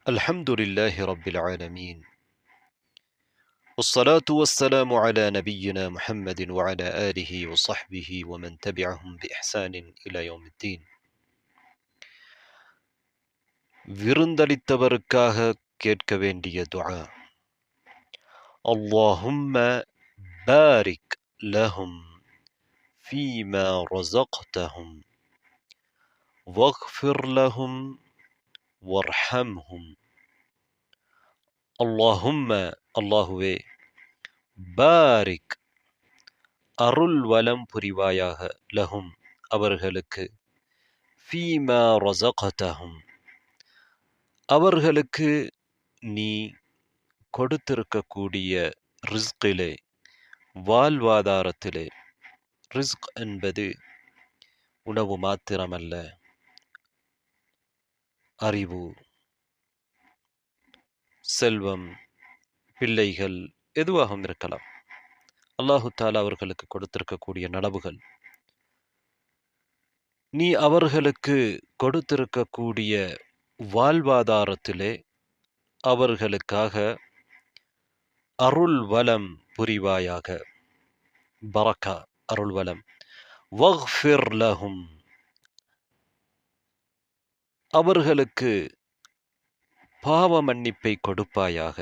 الحمد لله رب العالمين، والصلاة والسلام على نبينا محمد وعلى آله وصحبه ومن تبعهم بإحسان إلى يوم الدين. விருந்தளித்தவருக்காக கேட்க வேண்டிய துஆ. اللهم بارك لهم فيما رزقتهم واغفر لهم وارحمهم. اللهم அல்லாஹுவே பாரிக் அருள் வளம் புரிவாயாக லஹும் அவர்களுக்கு, ஃபீமா ரஸகதஹும் அவர்களுக்கு நீ கொடுத்திருக்கக்கூடிய ரிஸ்கிலே, வாழ்வாதாரத்திலே. ரிஸ்க் என்பது உணவு மாத்திரமல்ல, அறிவு, செல்வம், பிள்ளைகள், எதுவாகவும் இருக்கலாம். அல்லாஹு தாலா அவர்களுக்கு கொடுத்திருக்கக்கூடிய நலவுகள், நீ அவர்களுக்கு கொடுத்திருக்கக்கூடிய வாழ்வாதாரத்திலே அவர்களுக்காக அருள் வளம் புரிவாயாக. பரக்கா, அருள் வளம். வஃபிர் லஹும் அவர்களுக்கு பாவ மன்னிப்பை கொடுப்பாயாக.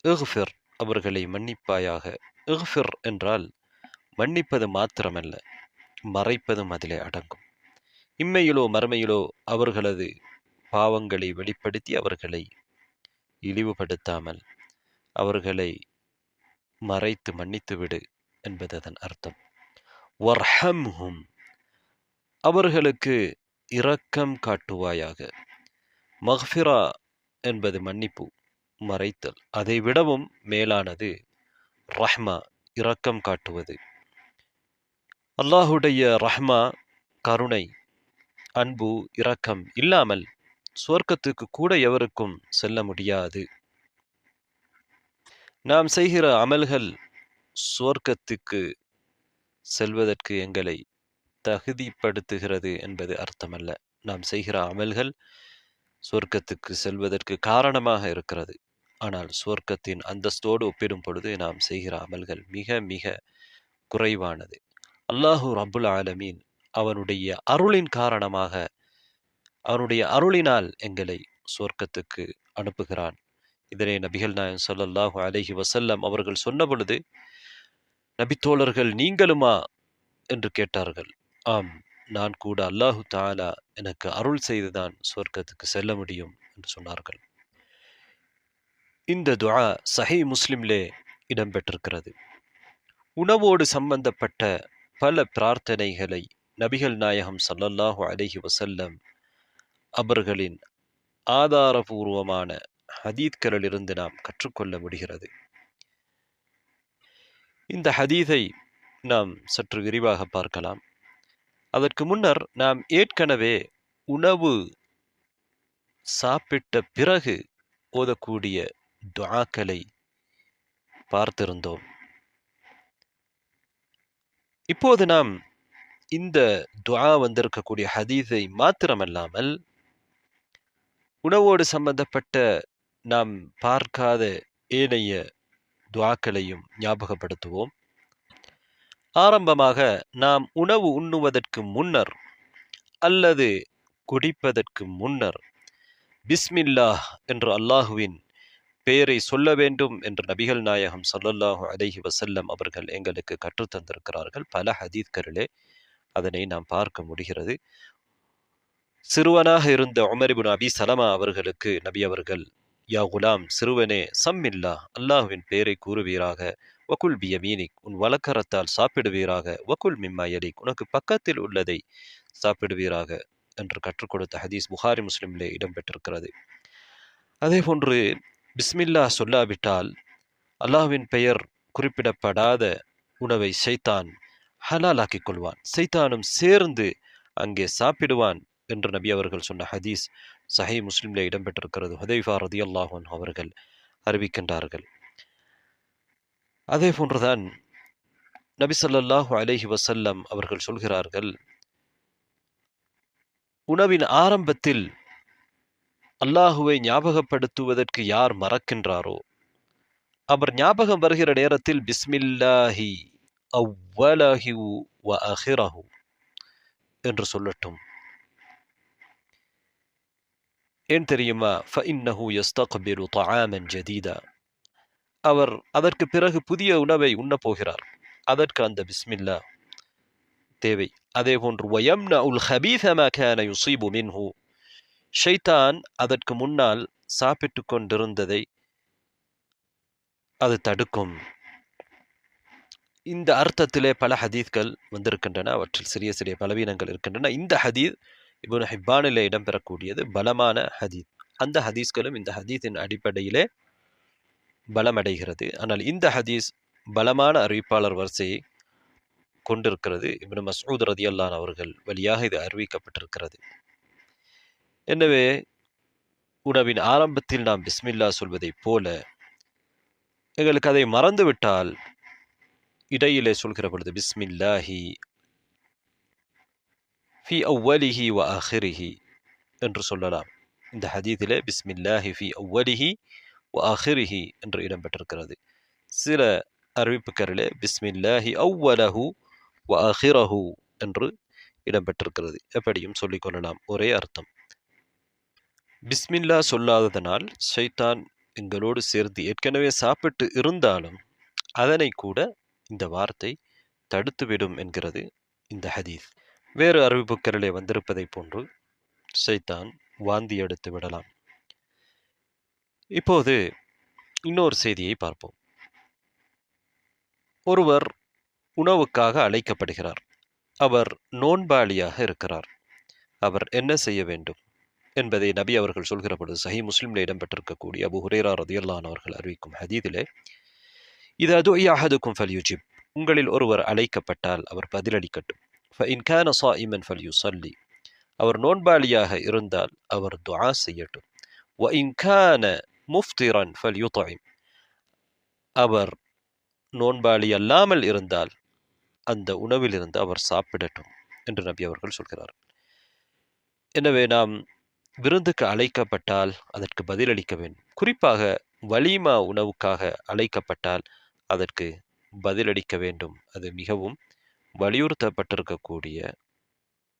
இஃபிர் அவர்களை மன்னிப்பாயாக. இஃபிர் என்றால் மன்னிப்பது மாத்திரமல்ல, மறைப்பதும் அதிலே அடங்கும். இம்மையிலோ மறுமையிலோ அவர்களது பாவங்களை வெளிப்படுத்தி அவர்களை இழிவுபடுத்தாமல் அவர்களை மறைத்து மன்னித்து விடு என்பது அதன் அர்த்தம். வர்ஹம்ஹும் அவர்களுக்கு இரக்கம் காட்டுவாயாக. மஃபிரா என்பது மன்னிப்பு, மறைத்தல். அதை விடவும் மேலானது ரஹ்மா, இரக்கம் காட்டுவது. அல்லாஹுடைய ரஹ்மா, கருணை, அன்பு, இரக்கம் இல்லாமல் சுவர்க்கத்துக்கு கூட எவருக்கும் செல்ல முடியாது. நாம் செய்கிற அமல்கள் சுவர்க்கத்துக்கு செல்வதற்கு எங்களை தகுதிப்படுத்துகிறது என்பது அர்த்தமல்ல. நாம் செய்கிற அமல்கள் சுவர்க்கத்துக்கு செல்வதற்கு காரணமாக இருக்கிறது. ஆனால் சுவர்க்கத்தின் அந்தஸ்தோடு ஒப்பிடும் பொழுது நாம் செய்கிற அமல்கள் மிக மிக குறைவானது. அல்லாஹு ரப்புல் ஆலமீன் அவனுடைய அருளின் காரணமாக, அவனுடைய அருளினால் எங்களை சுவர்க்கத்துக்கு அனுப்புகிறான். இதனை நபிகள் நாயகம் ஸல்லல்லாஹு அலைஹி வஸல்லம் அவர்கள் சொன்ன பொழுது, நபித்தோழர்கள் நீங்களுமா என்று கேட்டார்கள். ஆம், நான் கூட அல்லாஹு தஆலா எனக்கு அருள் செய்துதான் சுவர்க்கத்துக்கு செல்ல முடியும் என்று சொன்னார்கள். இந்த துஆ சஹீஹ் முஸ்லிம்லே இடம்பெற்றிருக்கிறது. உணவோடு சம்பந்தப்பட்ட பல பிரார்த்தனைகளை நபிகள் நாயகம் ஸல்லல்லாஹு அலைஹி வஸல்லம் அவர்களின் ஆதாரபூர்வமான ஹதீத்களிலிருந்து நாம் கற்றுக்கொள்ள முடிகிறது. இந்த ஹதீஸை நாம் சற்று விரிவாக பார்க்கலாம். அதற்கு முன்னர் நாம் ஏற்கனவே உணவு சாப்பிட்ட பிறகு ஓதக்கூடிய துஆக்களை பார்த்திருந்தோம். இப்போது நாம் இந்த துஆ வந்திருக்கக்கூடிய ஹதீஸை மாத்திரமல்லாமல் உணவோடு சம்பந்தப்பட்ட நாம் பார்க்காத ஏனைய துஆக்களையும் ஞாபகப்படுத்துவோம். ஆரம்பமாக நாம் உணவு உண்ணுவதற்கு முன்னர் அல்லது குடிப்பதற்கு முன்னர் பிஸ்மில்லாஹ் என்று அல்லாஹுவின் பெயரை சொல்ல வேண்டும் என்று நபிகள் நாயகம் ஸல்லல்லாஹு அலைஹி வஸல்லம் அவர்கள் எங்களுக்கு கற்றுத்தந்திருக்கிறார்கள். பல ஹதீத்களிலே அதனை நாம் பார்க்க முடிகிறது. சிறுவனாக இருந்த உமர் இப்னு அபி சலமா அவர்களுக்கு நபி அவர்கள், யா குலாம், சிறுவனே, சம்மில்லா, அல்லாஹுவின் பெயரை கூறுவீராக. வகுல் பியமீனிக், உன் வலக்கரத்தால் சாப்பிடுவீராக. வகுல் மிம்மா யலிக், உனக்கு பக்கத்தில் உள்ளதை சாப்பிடுவீராக என்று கற்றுக் கொடுத்த ஹதீஸ் புகாரி முஸ்லிமிலே இடம்பெற்றிருக்கிறது. அதே போன்று பிஸ்மில்லா சொல்லாவிட்டால் அல்லாஹ்வின் பெயர் குறிப்பிடப்படாத உணவை ஷைத்தான் ஹலாலாக்கிக் கொள்வான், ஷைத்தானும் சேர்ந்து அங்கே சாப்பிடுவான் என்று நபி அவர்கள் சொன்ன ஹதீஸ் சஹீஹ் முஸ்லிமிலே இடம்பெற்றிருக்கிறது. ஹுதைஃபா ரலியல்லாஹு அன்ஹு அவர்கள் அறிவிக்கின்றார்கள். அதே போன்றுதான் நபி ஸல்லல்லாஹு அலைஹி வஸல்லம் அவர்கள் சொல்கிறார்கள், உணவின் ஆரம்பத்தில் அல்லாஹுவை ஞாபகப்படுத்துவதற்கு யார் மறக்கின்றாரோ அவர் ஞாபகம் வருகிற நேரத்தில் பிஸ்மில்லாஹி அவ்வலஹி வ அஹிரஹு என்று சொல்லட்டும். ஏன் தெரியுமா? ஃபஇன்னஹு யஸ்தக்பிலு தஆமன் ஜதீதா. அவர் அதற்கு பிறகு புதிய உணவை உண்ணப் போகிறார். அதற்கு அந்த பிஸ்மில்லா தேவை. அதேபோன்று வயம்னஉல் ஹபீஸ மா கான யுஸீபு மின்ஹு. ஷைத்தான் அதற்கு முன்னால் சாப்பிட்டுக் கொண்டிருந்ததை அது தடுக்கும். இந்த அர்த்தத்திலே பல ஹதீஸ்கள் வந்திருக்கின்றன. அவற்றில் சிறிய சிறிய பலவீனங்கள் இருக்கின்றன. இந்த ஹதீஸ் இப்னு ஹிப்பானிலே இடம்பெறக்கூடியது பலமான ஹதீஸ். அந்த ஹதீஸ்களும் இந்த ஹதீஸின் அடிப்படையிலே பலமடைகிறது. ஆனால் இந்த ஹதீஸ் பலமான அறிவிப்பாளர் வரிசையை கொண்டிருக்கிறது. இப்னு மஸ்ஊத் ரலியல்லாஹு அவர்கள் வழியாக இது அறிவிக்கப்பட்டிருக்கிறது. எனவே உணவின் ஆரம்பத்தில் நாம் பிஸ்மில்லா சொல்வதைப் போல எங்களுக்கு அதை மறந்துவிட்டால் இடையிலே சொல்கிற பொழுது பிஸ்மில்லாஹி ஃபி அவ்வலிஹி வ ஆஹிரிஹி என்று சொல்லலாம். இந்த ஹதீஸிலே பிஸ்மில்லாஹி ஃபி அவ்வலிஹி வ ஆஹிரிஹி என்று இடம்பெற்றிருக்கிறது. சில அறிவிப்புகளிலே பிஸ்மில்லாஹி அவ்வலஹு வ ஆஹிரஹு என்று இடம்பெற்றிருக்கிறது. எப்படியும் சொல்லிக் கொள்ளலாம், ஒரே அர்த்தம். பிஸ்மில்லா சொல்லாததனால் ஷைத்தான் எங்களோடு சேர்ந்து ஏற்கனவே சாப்பிட்டு இருந்தாலும் அதனை கூட இந்த வார்த்தை தடுத்துவிடும் என்கிறது இந்த ஹதீஸ். வேறு அறிவிப்புகளிலே வந்திருப்பதை போன்று ஷைத்தான் வாந்தி எடுத்து விடலாம். இப்போது இன்னொரு செய்தியை பார்ப்போம். ஒருவர் உணவுக்காக அழைக்கப்படுகிறார். அவர் நோன்பாளியாக இருக்கிறார். அவர் என்ன செய்ய வேண்டும் என்பதை நபி அவர்கள் சொல்கிற பொழுது சஹீஹ் முஸ்லிமில் இடம்பெற்றிருக்கக்கூடிய அபூ ஹுரைரா ரலியல்லாஹு அன்ஹு அவர்கள் அறிவிக்கும் ஹதீஸிலே இதா துஇய அஹதுக்கும் ஃபல்யுஜிப். உங்களில் ஒருவர் அழைக்கப்பட்டால் அவர் பதிலளிக்கட்டும். ஃபஇன் கான ஸாயிமன் ஃபல்யுஸல்லி. அவர் நோன்பாளியாக இருந்தால் அவர் துஆ செய்யட்டும். வஇன் கான முஃப்திரன் ஃபல்யுத்இம். அவர் நோன்பாளி அல்லாமல் இருந்தால் அந்த உணவிலிருந்து அவர் சாப்பிடட்டும் என்று நபி அவர்கள் சொல்கிறார். எனவே நாம் விருந்துக்கு அழைக்கப்பட்டால் அதற்கு பதிலளிக்க வேண்டும். குறிப்பாக வலீமா உணவுக்காக அழைக்கப்பட்டால் அதற்கு பதிலளிக்க வேண்டும். அது மிகவும் வலியுறுத்தப்பட்டிருக்கக்கூடிய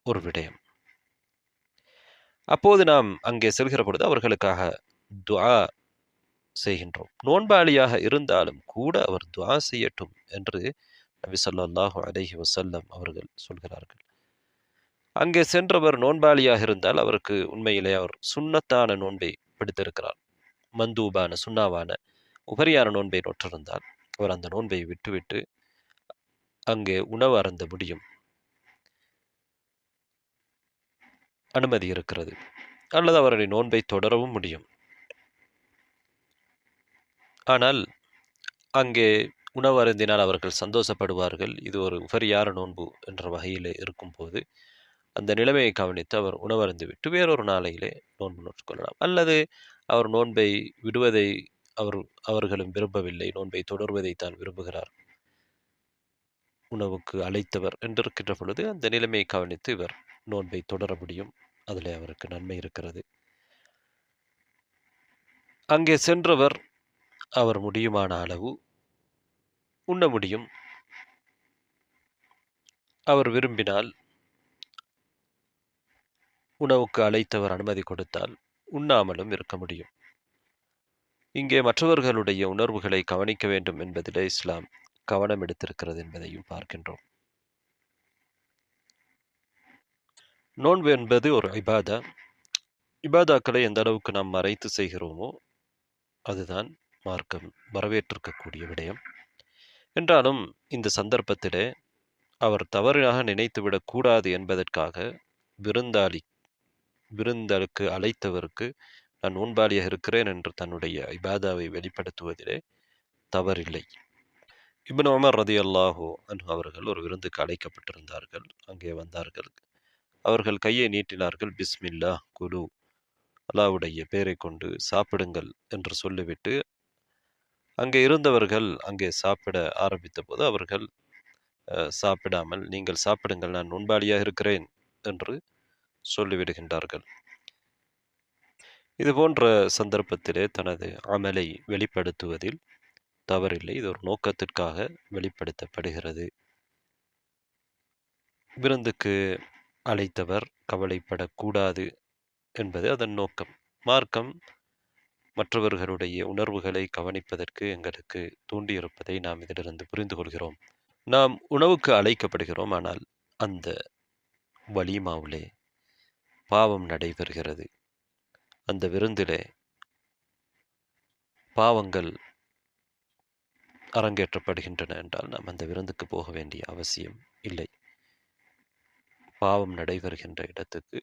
ஒரு விடயம். அப்போது நாம் அங்கே செல்கிற பொழுது அவர்களுக்காக துஆ செய்கின்றோம். நோன்பாளியாக இருந்தாலும் கூட அவர் துஆ செய்யட்டும் என்று நபி ஸல்லல்லாஹு அலைஹி வஸல்லம் அவர்கள் சொல்கிறார்கள். அங்கே சென்றவர் நோன்பாளியாக இருந்தால் அவருக்கு உண்மையிலே அவர் சுன்னத்தான நோன்பை பிடித்திருக்கிறார். மந்தூபான சுன்னாவான உபரியான நோன்பை நோற்றிருந்தால் அவர் அந்த நோன்பை விட்டுவிட்டு அங்கே உணவு அருந்த முடியும், அனுமதி இருக்கிறது. அல்லது அவருடைய நோன்பை தொடரவும் முடியும். ஆனால் அங்கே உணவு அருந்தினால் அவர்கள் சந்தோஷப்படுவார்கள். இது ஒரு உபரியான நோன்பு என்ற வகையிலே இருக்கும் போது அந்த நிலைமையை கவனித்து அவர் உணவருந்து விட்டு வேறொரு நாளையிலே நோன்பு நோற்றுக்கொள்ளலாம். அல்லது அவர் நோன்பை விடுவதை அவர்களும் விரும்பவில்லை, நோன்பை தொடர்வதை தான் விரும்புகிறார் உணவுக்கு அழைத்தவர் என்றிருக்கின்ற பொழுது அந்த நிலைமையை கவனித்து இவர் நோன்பை தொடர முடியும். அதில் அவருக்கு நன்மை இருக்கிறது. அங்கே சென்றவர் அவர் முடியுமான அளவு உண்ண முடியும். அவர் விரும்பினால் உணவுக்கு அழைத்தவர் அனுமதி கொடுத்தால் உண்ணாமலும் இருக்க முடியும். இங்கே மற்றவர்களுடைய உணர்வுகளை கவனிக்க வேண்டும் என்பதிலே இஸ்லாம் கவனம் எடுத்திருக்கிறது என்பதையும் பார்க்கின்றோம். நோன்பு என்பது ஒரு இபாதா. இபாதாக்களை எந்த அளவுக்கு நாம் மறைத்து செய்கிறோமோ அதுதான் மார்க்கம் வரவேற்றிருக்கக்கூடிய விடயம். என்றாலும் இந்த சந்தர்ப்பத்திலே அவர் தவறாக நினைத்துவிடக் கூடாது என்பதற்காக விருந்தலுக்கு அழைத்தவருக்கு நான் நோன்பாளியாக இருக்கிறேன் என்று தன்னுடைய இபாதாவை வெளிப்படுத்துவதிலே தவறில்லை. இப்னு உமர் ரலியல்லாஹு அன்ஹு அவர்கள் ஒரு விருந்துக்கு அழைக்கப்பட்டிருந்தார்கள். அங்கே வந்தார்கள். அவர்கள் கையை நீட்டினார்கள். பிஸ்மில்லா குலு, அல்லாஹ்வுடைய பெயரை கொண்டு சாப்பிடுங்கள் என்று சொல்லிவிட்டு அங்கே இருந்தவர்கள் அங்கே சாப்பிட ஆரம்பித்த போது அவர்கள் சாப்பிடாமல் நீங்கள் சாப்பிடுங்கள், நான் நோன்பாளியாக இருக்கிறேன் என்று சொல்லிவிடுகின்றார்கள். இது போன்ற சந்தர்ப்பத்திலே தனது அமலை வெளிப்படுத்துவதில் தவறில்லை. இது ஒரு நோக்கத்திற்காக வெளிப்படுத்தப்படுகிறது. விருந்துக்கு அழைத்தவர் கவலைப்படக்கூடாது என்பது அதன் நோக்கம். மார்க்கம் மற்றவர்களுடைய உணர்வுகளை கவனிப்பதற்கு எங்களுக்கு தூண்டியிருப்பதை நாம் இதிலிருந்து புரிந்து கொள்கிறோம். நாம் உணவுக்கு அழைக்கப்படுகிறோம், ஆனால் அந்த வலீமாவிலே பாவம் நடைபெறுகிறது. அந்த விருந்திலே பாவங்கள் அரங்கேற்றப்படுகின்றன என்றால் நாம் அந்த விருந்துக்கு போக வேண்டிய அவசியம் இல்லை. பாவம் நடைபெறுகின்ற இடத்துக்கு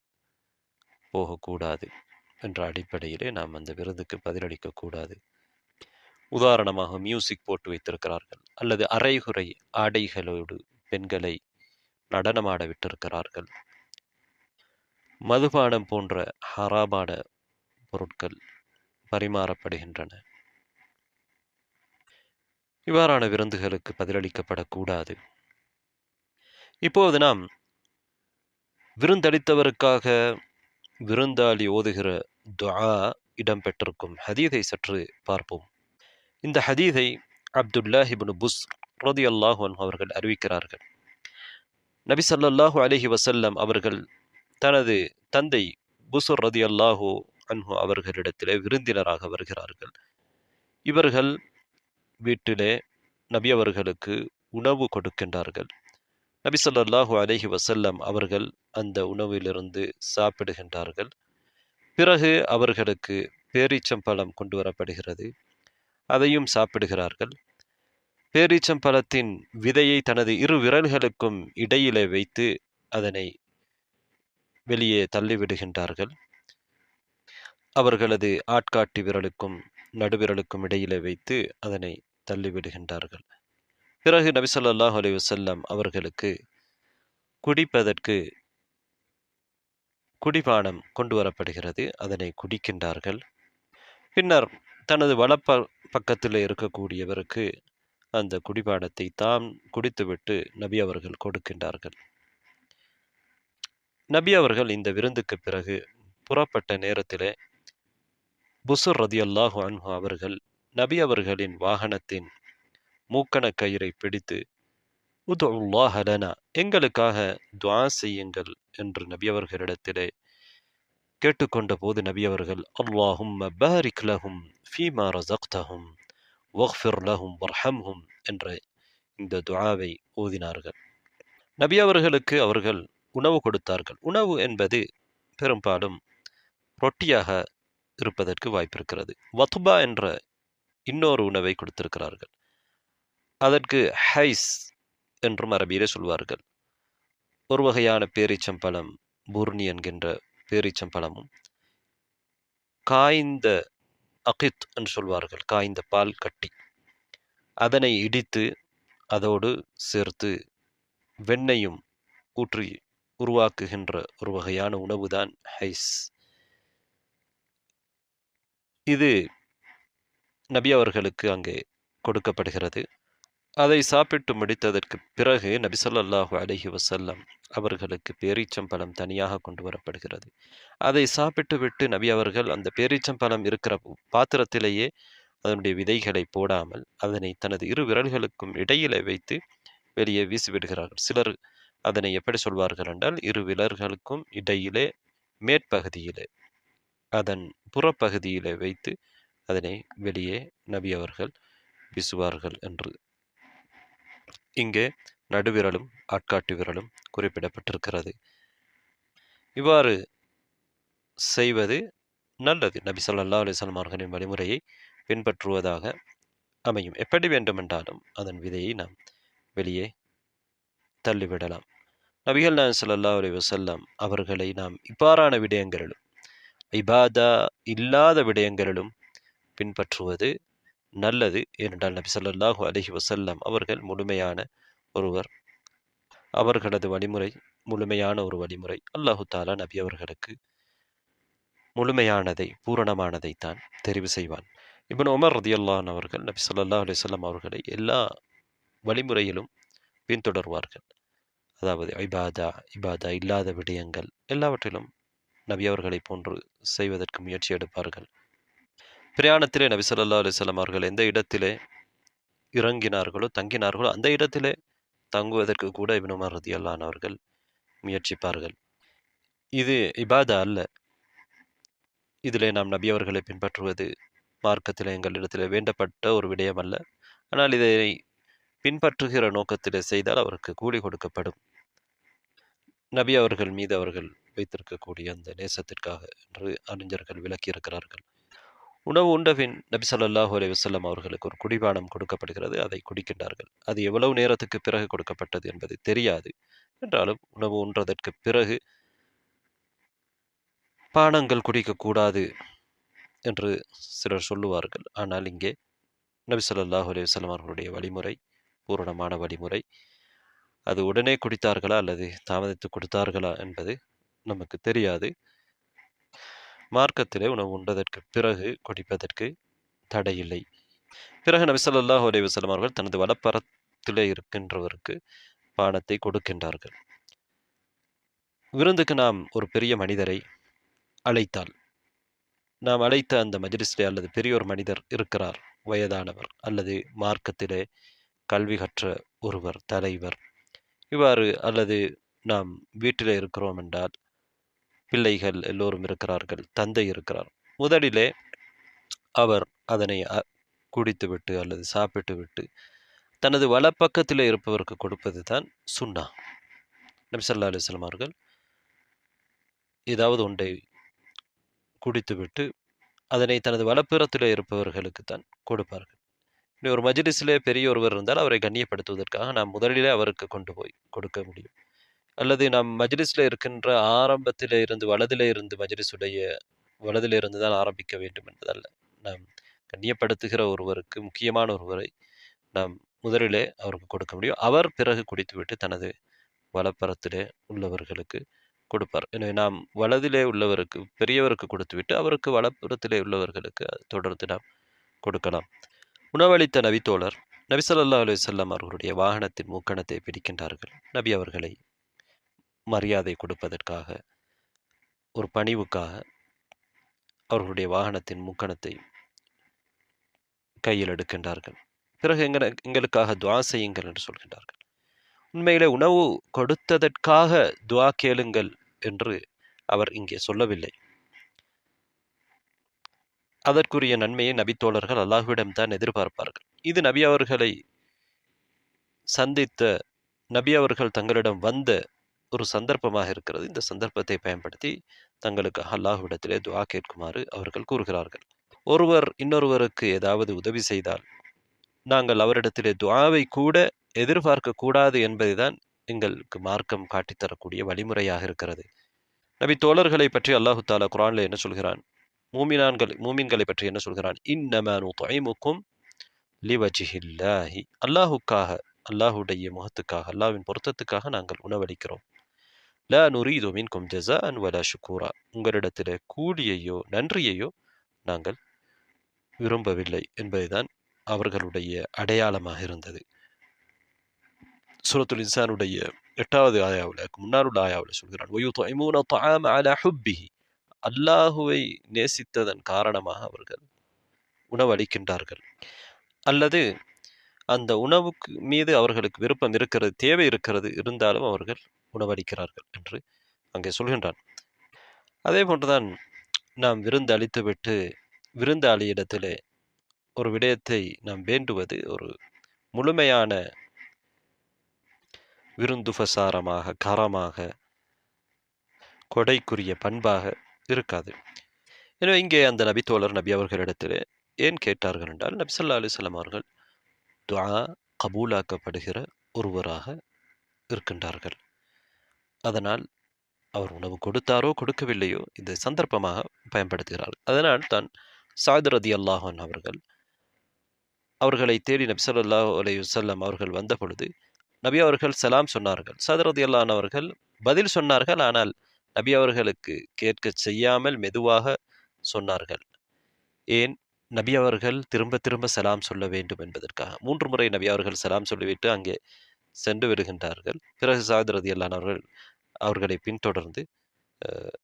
போகக்கூடாது என்ற அடிப்படையிலே நாம் அந்த விருந்துக்கு பதிலளிக்கக்கூடாது. உதாரணமாக மியூசிக் போட்டு வைத்திருக்கிறார்கள், அல்லது அரைகுறை ஆடைகளோடு பெண்களை நடனமாட விட்டிருக்கிறார்கள், மதுபானம் போன்ற ஹராமான பொருட்கள் பரிமாறப்படுகின்றன. இவ்வாறான விருந்துகளுக்கு பதிலளிக்கப்படக்கூடாது. இப்போது நாம் விருந்தளித்தவருக்காக விருந்தாளி ஓதுகிற துஆ இடம்பெற்றிருக்கும் ஹதீதை சற்று பார்ப்போம். இந்த ஹதீதை அப்துல்லாஹ் இப்னு புஸ் ரலியல்லாஹு அன்ஹு அவர்கள் அறிவிக்கிறார்கள். நபி ஸல்லல்லாஹு அலைஹி வஸல்லம் அவர்கள் தனது தந்தை புஸ்ர் ரலியல்லாஹு அன்ஹு அவர்களிடத்திலே விருந்தினராக வருகிறார்கள். இவர்கள் வீட்டிலே நபி அவர்களுக்கு உணவு கொடுக்கின்றார்கள். நபி ஸல்லல்லாஹு அலைஹி வஸல்லம் அவர்கள் அந்த உணவிலிருந்து சாப்பிடுகின்றார்கள். பிறகு அவர்களுக்கு பேரீச்சம்பழம் கொண்டு வரப்படுகிறது, அதையும் சாப்பிடுகிறார்கள். பேரீச்சம்பழத்தின் விதையை தனது இரு விரல்களுக்கும் இடையிலே வைத்து அதனை வெளியே தள்ளிவிடுகின்றார்கள். அவர்களது ஆட்காட்டி விரலுக்கும் நடுவிரலுக்கும் இடையிலே வைத்து அதனை தள்ளிவிடுகின்றார்கள். பிறகு நபி ஸல்லல்லாஹு அலைஹி வஸல்லம் அவர்களுக்கு குடிப்பதற்கு குடிபானம் கொண்டு வரப்படுகிறது, அதனை குடிக்கின்றார்கள். பின்னர் தனது பக்கத்தில் இருக்கக்கூடியவருக்கு அந்த குடிபானத்தை தாம் குடித்துவிட்டு நபி அவர்கள் கொடுக்கின்றார்கள். நபி அவர்கள் இந்த விருந்துக்கு பிறகு புறப்பட்ட நேரத்திலே புஸ்ர் ரலியல்லாஹு அன்ஹு அவர்கள் நபி அவர்களின் வாகனத்தின் மூக்கண கயிறை பிடித்து உதுல்லாஹ லனா, எங்களுக்காக துஆ செய்யுங்கள் என்று நபி அவர்களிடத்திலே கேட்டுக்கொண்ட போது நபி அவர்கள் அல்லாஹும்ம பாரிக் லஹும் ஃபீமா ரஸக்தஹும் வக்ஃபிர் லஹும் வர்ஹம்ஹும் என்ற இந்த துஆவை ஓதினார்கள். நபி அவர்களுக்கு அவர்கள் உணவு கொடுத்தார்கள். உணவு என்பது பெரும்பாலும் ரொட்டியாக இருப்பதற்கு வாய்ப்பிருக்கிறது. வத்பா என்ற இன்னொரு உணவை கொடுத்திருக்கிறார்கள். அதற்கு ஹைஸ் என்றும் அரபியிலே சொல்வார்கள். ஒரு வகையான பேரீச்சம்பழம், புர்னி என்கின்ற பேரீச்சம்பழமும், காய்ந்த அகித் என்று சொல்வார்கள், காய்ந்த பால் கட்டி, அதனை இடித்து அதோடு சேர்த்து வெண்ணையும் ஊற்றி உருவாக்குகின்ற ஒரு வகையான உணவுதான் ஹைஸ். இது நபி அவர்களுக்கு அங்கே கொடுக்கப்படுகிறது. அதை சாப்பிட்டு முடித்ததற்கு பிறகு நபி ஸல்லல்லாஹு அலைஹி வஸல்லம் அவர்களுக்கு பேரீச்சம்பழம் தனியாக கொண்டு வரப்படுகிறது. அதை சாப்பிட்டு விட்டு நபி அவர்கள் அந்த பேரீச்சம்பழம் இருக்கிற பாத்திரத்திலேயே அதனுடைய விதைகளை போடாமல் அதனை தனது இரு விரல்களுக்கும் இடையிலே வைத்து வெளியே வீசிவிடுகிறார்கள். சிலர் அதனை எப்படி சொல்வார்கள் என்றால், இரு விரல்களுக்கும் இடையிலே மேற்பகுதியிலே, அதன் புறப்பகுதியிலே வைத்து அதனை வெளியே நபி அவர்கள் வீசுவார்கள் என்று. இங்கே நடுவிரலும் ஆட்காட்டி விரலும் குறிப்பிடப்பட்டிருக்கிறது. இவ்வாறு செய்வது நல்லது. நபி ஸல்லல்லாஹு அலைஹி வஸல்லம் அவர்களின் வழிமுறையை பின்பற்றுவதாக அமையும். எப்படி வேண்டுமென்றாலும் அதன் விதையை நாம் வெளியே தள்ளிவிடலாம். நபிகள் நாயகம் ஸல்லல்லாஹு அலைஹி வஸல்லம் அவர்களை நாம் இவ்வாறான விடயங்களிலும் இபாதா இல்லாத விடயங்களிலும் பின்பற்றுவது நல்லது. ஏனென்றால் நபி ஸல்லல்லாஹு அலைஹி வஸல்லம் அவர்கள் முழுமையான ஒருவர். அவர்களது வழிமுறை முழுமையான ஒரு வழிமுறை. அல்லாஹு தாலா நபி அவர்களுக்கு முழுமையானதை, பூரணமானதை தான் தெரிவு செய்வான். இப்னு உமர் ரலியல்லாஹு அன்ஹு அவர்கள் நபி ஸல்லல்லாஹு அலைஹி வஸல்லம் அவர்களை எல்லா வழிமுறையிலும் பின்தொடர்வார்கள். அதாவது இபாதா இல்லாத விடயங்கள் எல்லாவற்றிலும் நபி அவர்களை போன்று செய்வதற்கு முயற்சி எடுப்பார்கள். பிரயாணத்திலே நபி ஸல்லல்லாஹு அலைஹி வஸல்லம் அவர்கள் எந்த இடத்திலே இறங்கினார்களோ தங்கினார்களோ அந்த இடத்திலே தங்குவதற்கு கூட இப்னு உமர் ரலியல்லாஹு அன்ஹு அவர்கள் முயற்சிப்பார்கள். இது இபாதா அல்ல. இதிலே நாம் நபி அவர்களை பின்பற்றுவது மார்க்கத்திலே எங்களிடத்திலே வேண்டப்பட்ட ஒரு விடயம் அல்ல. ஆனால் இதை பின்பற்றுகிற நோக்கத்திலே செய்தால் அவருக்கு கூலி கொடுக்கப்படும். நபி அவர்கள் மீது அவர்கள் வைத்திருக்கக்கூடிய அந்த நேசத்திற்காக என்று அறிஞர்கள் விளக்கியிருக்கிறார்கள். உணவு உண்டபின் நபி ஸல்லல்லாஹு அலைஹி வஸல்லம் அவர்களுக்கு ஒரு குடிபானம் கொடுக்கப்படுகிறது. அதை குடிக்கின்றார்கள். அது எவ்வளவு நேரத்துக்கு பிறகு கொடுக்கப்பட்டது என்பது தெரியாது. என்றாலும் உணவு உண்றதற்கு பிறகு பானங்கள் குடிக்கக்கூடாது என்று சிலர் சொல்லுவார்கள். ஆனால் இங்கே நபி ஸல்லல்லாஹு அலைஹி வஸல்லம் அவர்களுடைய வழிமுறை பூரணமான வழிமுறை. அது உடனே குடித்தார்களா அல்லது தாமதித்து கொடுத்தார்களா என்பது நமக்கு தெரியாது. மார்க்கத்திலே உணவு உண்டதற்கு பிறகு குடிப்பதற்கு தடையில்லை. பிறகு நபி ஸல்லல்லாஹு அலைஹி வஸல்லம் அவர்கள் தனது வலப்பரத்திலே இருக்கின்றவருக்கு பானத்தை கொடுக்கின்றார்கள். விருந்துக்கு நாம் ஒரு பெரிய மனிதரை அழைத்தால், நாம் அழைத்த அந்த மஜ்லிஸிலே அல்லது பெரியோர் மனிதர் இருக்கிறார், வயதானவர் அல்லது மார்க்கத்திலே கல்வி கற்ற ஒருவர், தலைவர், இவ்வாறு அல்லது நாம் வீட்டிலே இருக்கிறோம் என்றால் பிள்ளைகள் எல்லோரும் இருக்கிறார்கள், தந்தை இருக்கிறார். முதலிலே அவர் அதனை குடித்துவிட்டு அல்லது சாப்பிட்டு விட்டு தனது வலப்பக்கத்திலே இருப்பவருக்கு கொடுப்பது தான் சுன்னா. நபி ஸல்லல்லாஹு அலைஹி வஸல்லம் அவர்கள் ஏதாவது ஒன்றை குடித்துவிட்டு அதனை தனது வலப்புறத்திலே இருப்பவர்களுக்கு தான் கொடுப்பார்கள். இனி ஒரு மஜ்லிஸிலே பெரிய ஒருவர் இருந்தால் அவரை கண்ணியப்படுத்துவதற்காக நாம் முதலிலே அவருக்கு கொண்டு போய் கொடுக்க முடியும். அல்லது நாம் மஜ்லிஸில் இருக்கின்ற ஆரம்பத்திலே இருந்து வலதிலே இருந்து மஜ்லிஸுடைய வலதிலே இருந்து தான் ஆரம்பிக்க வேண்டும் என்பதல்ல. நாம் கண்ணியப்படுத்துகிற ஒருவருக்கு, முக்கியமான ஒருவரை நாம் முதலிலே அவருக்கு கொடுக்க முடியும். அவர் பிறகு குடித்துவிட்டு தனது வலப்புறத்திலே உள்ளவர்களுக்கு கொடுப்பார். எனவே நாம் வலதிலே உள்ளவருக்கு, பெரியவருக்கு கொடுத்துவிட்டு அவருக்கு வலப்புறத்திலே உள்ளவர்களுக்கு தொடர்ந்து நாம் கொடுக்கலாம். உணவளித்த நபித்தோழர் நபி ஸல்லல்லாஹு அலைஹி வஸல்லம் அவர்களுடைய வாகனத்தின் மூக்கணத்தை பிடிக்கின்றார்கள். நபி அவர்களை மரியாதை கொடுப்பதற்காக, ஒரு பணிவுக்காக அவர்களுடைய வாகனத்தின் மூக்கணத்தை கையில் எடுக்கின்றார்கள். பிறகு எங்களுக்காக துஆ செய்யுங்கள் என்று சொல்கின்றார்கள். உண்மையிலே உணவு கொடுத்ததற்காக துஆ கேளுங்கள் என்று அவர் இங்கே சொல்லவில்லை. அதற்குரிய நன்மையை நபித்தோழர்கள் அல்லாஹ்விடம் தான் எதிர்பார்ப்பார்கள். இது நபி அவர்களை சந்தித்த, நபி அவர்கள் தங்களிடம் வந்த ஒரு சந்தர்ப்பமாக இருக்கிறது. இந்த சந்தர்ப்பத்தை பயன்படுத்தி தங்களுக்கு அல்லாஹ்விடத்திலே துஆ கேட்குமாறு அவர்கள் கூறுகிறார்கள். ஒருவர் இன்னொருவருக்கு ஏதாவது உதவி செய்தால் நாங்கள் அவரிடத்திலே துஆவை கூட எதிர்பார்க்க கூடாது என்பதுதான் எங்களுக்கு மார்க்கம் காட்டித்தரக்கூடிய வழிமுறையாக இருக்கிறது. நபி தோழர்களை பற்றி அல்லாஹு தஆலா குர்ஆனில் என்ன சொல்கிறான்? மூமின்களை பற்றி என்ன சொல்கிறான்? இன்னமா நுத்இமுக்கும் லிவஜ்ஹில்லாஹி, அல்லாஹுக்காக, அல்லாஹுடைய முகத்துக்காக, அல்லாஹ்வின் பொருத்தத்துக்காக நாங்கள் உணவளிக்கிறோம். லா நுரீது மின்கும் ஜஸாஅன் வலா ஷுக்கூரா, உங்களிடத்திலே கூலியையோ நன்றியையோ நாங்கள் விரும்பவில்லை என்பதுதான் அவர்களுடைய அடையாளமாக இருந்தது. சூரத்துல் இன்சானுடைய 8வது ஆயாவில், முன்னால் உள்ள ஆயாவில் சொல்கிறான், வயுத்இமூன தஆம அலா ஹுப்பிஹி, அல்லாஹுவை நேசித்ததன் காரணமாக அவர்கள் உணவளிக்கின்றார்கள். அல்லது அந்த உணவுக்கு மீது அவர்களுக்கு விருப்பம் இருக்கிறது, தேவை இருக்கிறது, இருந்தாலும் அவர்கள் உணவளிக்கிறார்கள் என்று அங்கே சொல்கின்றான். அதே போன்றுதான் நாம் விருந்து அளித்துவிட்டு விருந்தாளியிடத்திலே ஒரு விடயத்தை நாம் வேண்டுவது ஒரு முழுமையான விருந்துபசாரமாக, கரமாக, கொடைக்குரிய பண்பாக இருக்காது. எனவே இங்கே அந்த நபித்தோழர் நபி அவர்களிடத்திலே ஏன் கேட்டார்கள் என்றால், நபி ஸல்லல்லாஹு அலைஹி வஸல்லம் அவர்கள் துஆ கபூலாக்கப்படுகிற ஒருவராக இருக்கின்றார்கள். அதனால் அவர் உணவு கொடுத்தாரோ கொடுக்கவில்லையோ இந்த சந்தர்ப்பமாக பயன்படுத்துகிறார்கள். அதனால் தான் ஸஅத் ரலியல்லாஹு அன்ஹு அவர்களை தேடி நபி ஸல்லல்லாஹு அலைஹி வஸல்லம் அவர்கள் வந்த பொழுது நபி அவர்கள் சலாம் சொன்னார்கள். ஸஅத் ரலியல்லாஹு அன்ஹு அவர்கள் பதில் சொன்னார்கள். ஆனால் நபி அவர்களுக்கு கேட்க செய்யாமல் மெதுவாக சொன்னார்கள். ஏன்? நபி அவர்கள் திரும்ப திரும்ப சலாம் சொல்ல வேண்டும் என்பதற்காக. 3 முறை நபி அவர்கள் சலாம் சொல்லிவிட்டு அங்கே சென்று விடுகின்றார்கள். பிறகு ஸஅத் ரலியல்லாஹு அன்ஹு அவர்களை பின்தொடர்ந்து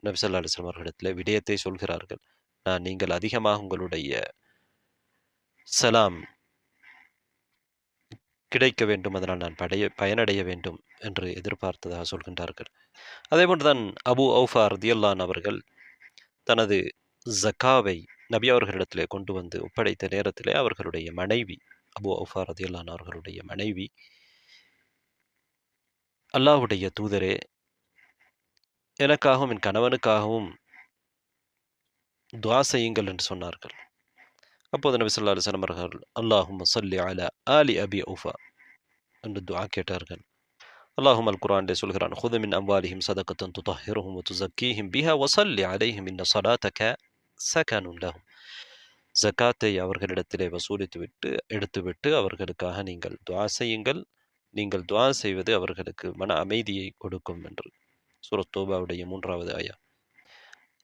நபி ஸல்லல்லாஹு அலைஹி வஸல்லம் அவர்களிடத்தில் விடயத்தை சொல்கிறார்கள். நீங்கள் அதிகமாக உங்களுடைய சலாம் கிடைக்க வேண்டும், அதனால் நான் பயனடைய வேண்டும் என்று எதிர்பார்த்ததாக சொல்கின்றார்கள். அதேபோன்றுதான் அபு ஔஃபா ரதியல்லாஹு அன்ஹு அவர்கள் தனது ஜக்காவை நபி அவர்களிடத்திலே கொண்டு வந்து ஒப்படைத்த நேரத்திலே அவர்களுடைய மனைவி அபு ஔஃபா ரதியல்லாஹு அன்ஹு அவர்களுடைய மனைவி, அல்லாஹ்வுடைய தூதரே, எனக்காகவும் என் கணவனுக்காகவும் துஆ செய்யுங்கள் என்று சொன்னார்கள். அப்போது நபி ஸல்லல்லாஹு அலைஹி வஸல்லம் அவர்கள் அல்லாஹும்ம ஸல்லி அலா ஆலி அபி ஔஃபா என்று துஆ கேட்டார்கள். அல்லாஹும் அல் குர்ஆனிலே சொல்கிறான், "ஹுது மின் அம்வாலிஹிம் ஸதகத்தன் துதஹ்ஹிருஹும் வ துஸக்கீஹிம் பிஹா வ ஸல்லி அலைஹிம் இன்ன ஸலாத்தக ஸகனுன் லஹும்." ஜகாத்தை அவர்களிடத்திலே எடுத்துவிட்டு அவர்களுக்காக நீங்கள் துஆ செய்யுங்கள். நீங்கள் துஆ செய்வது அவர்களுக்கு மன அமைதியை கொடுக்கும் என்று. சூரத் தௌபாவுடைய 3வது ஆயா.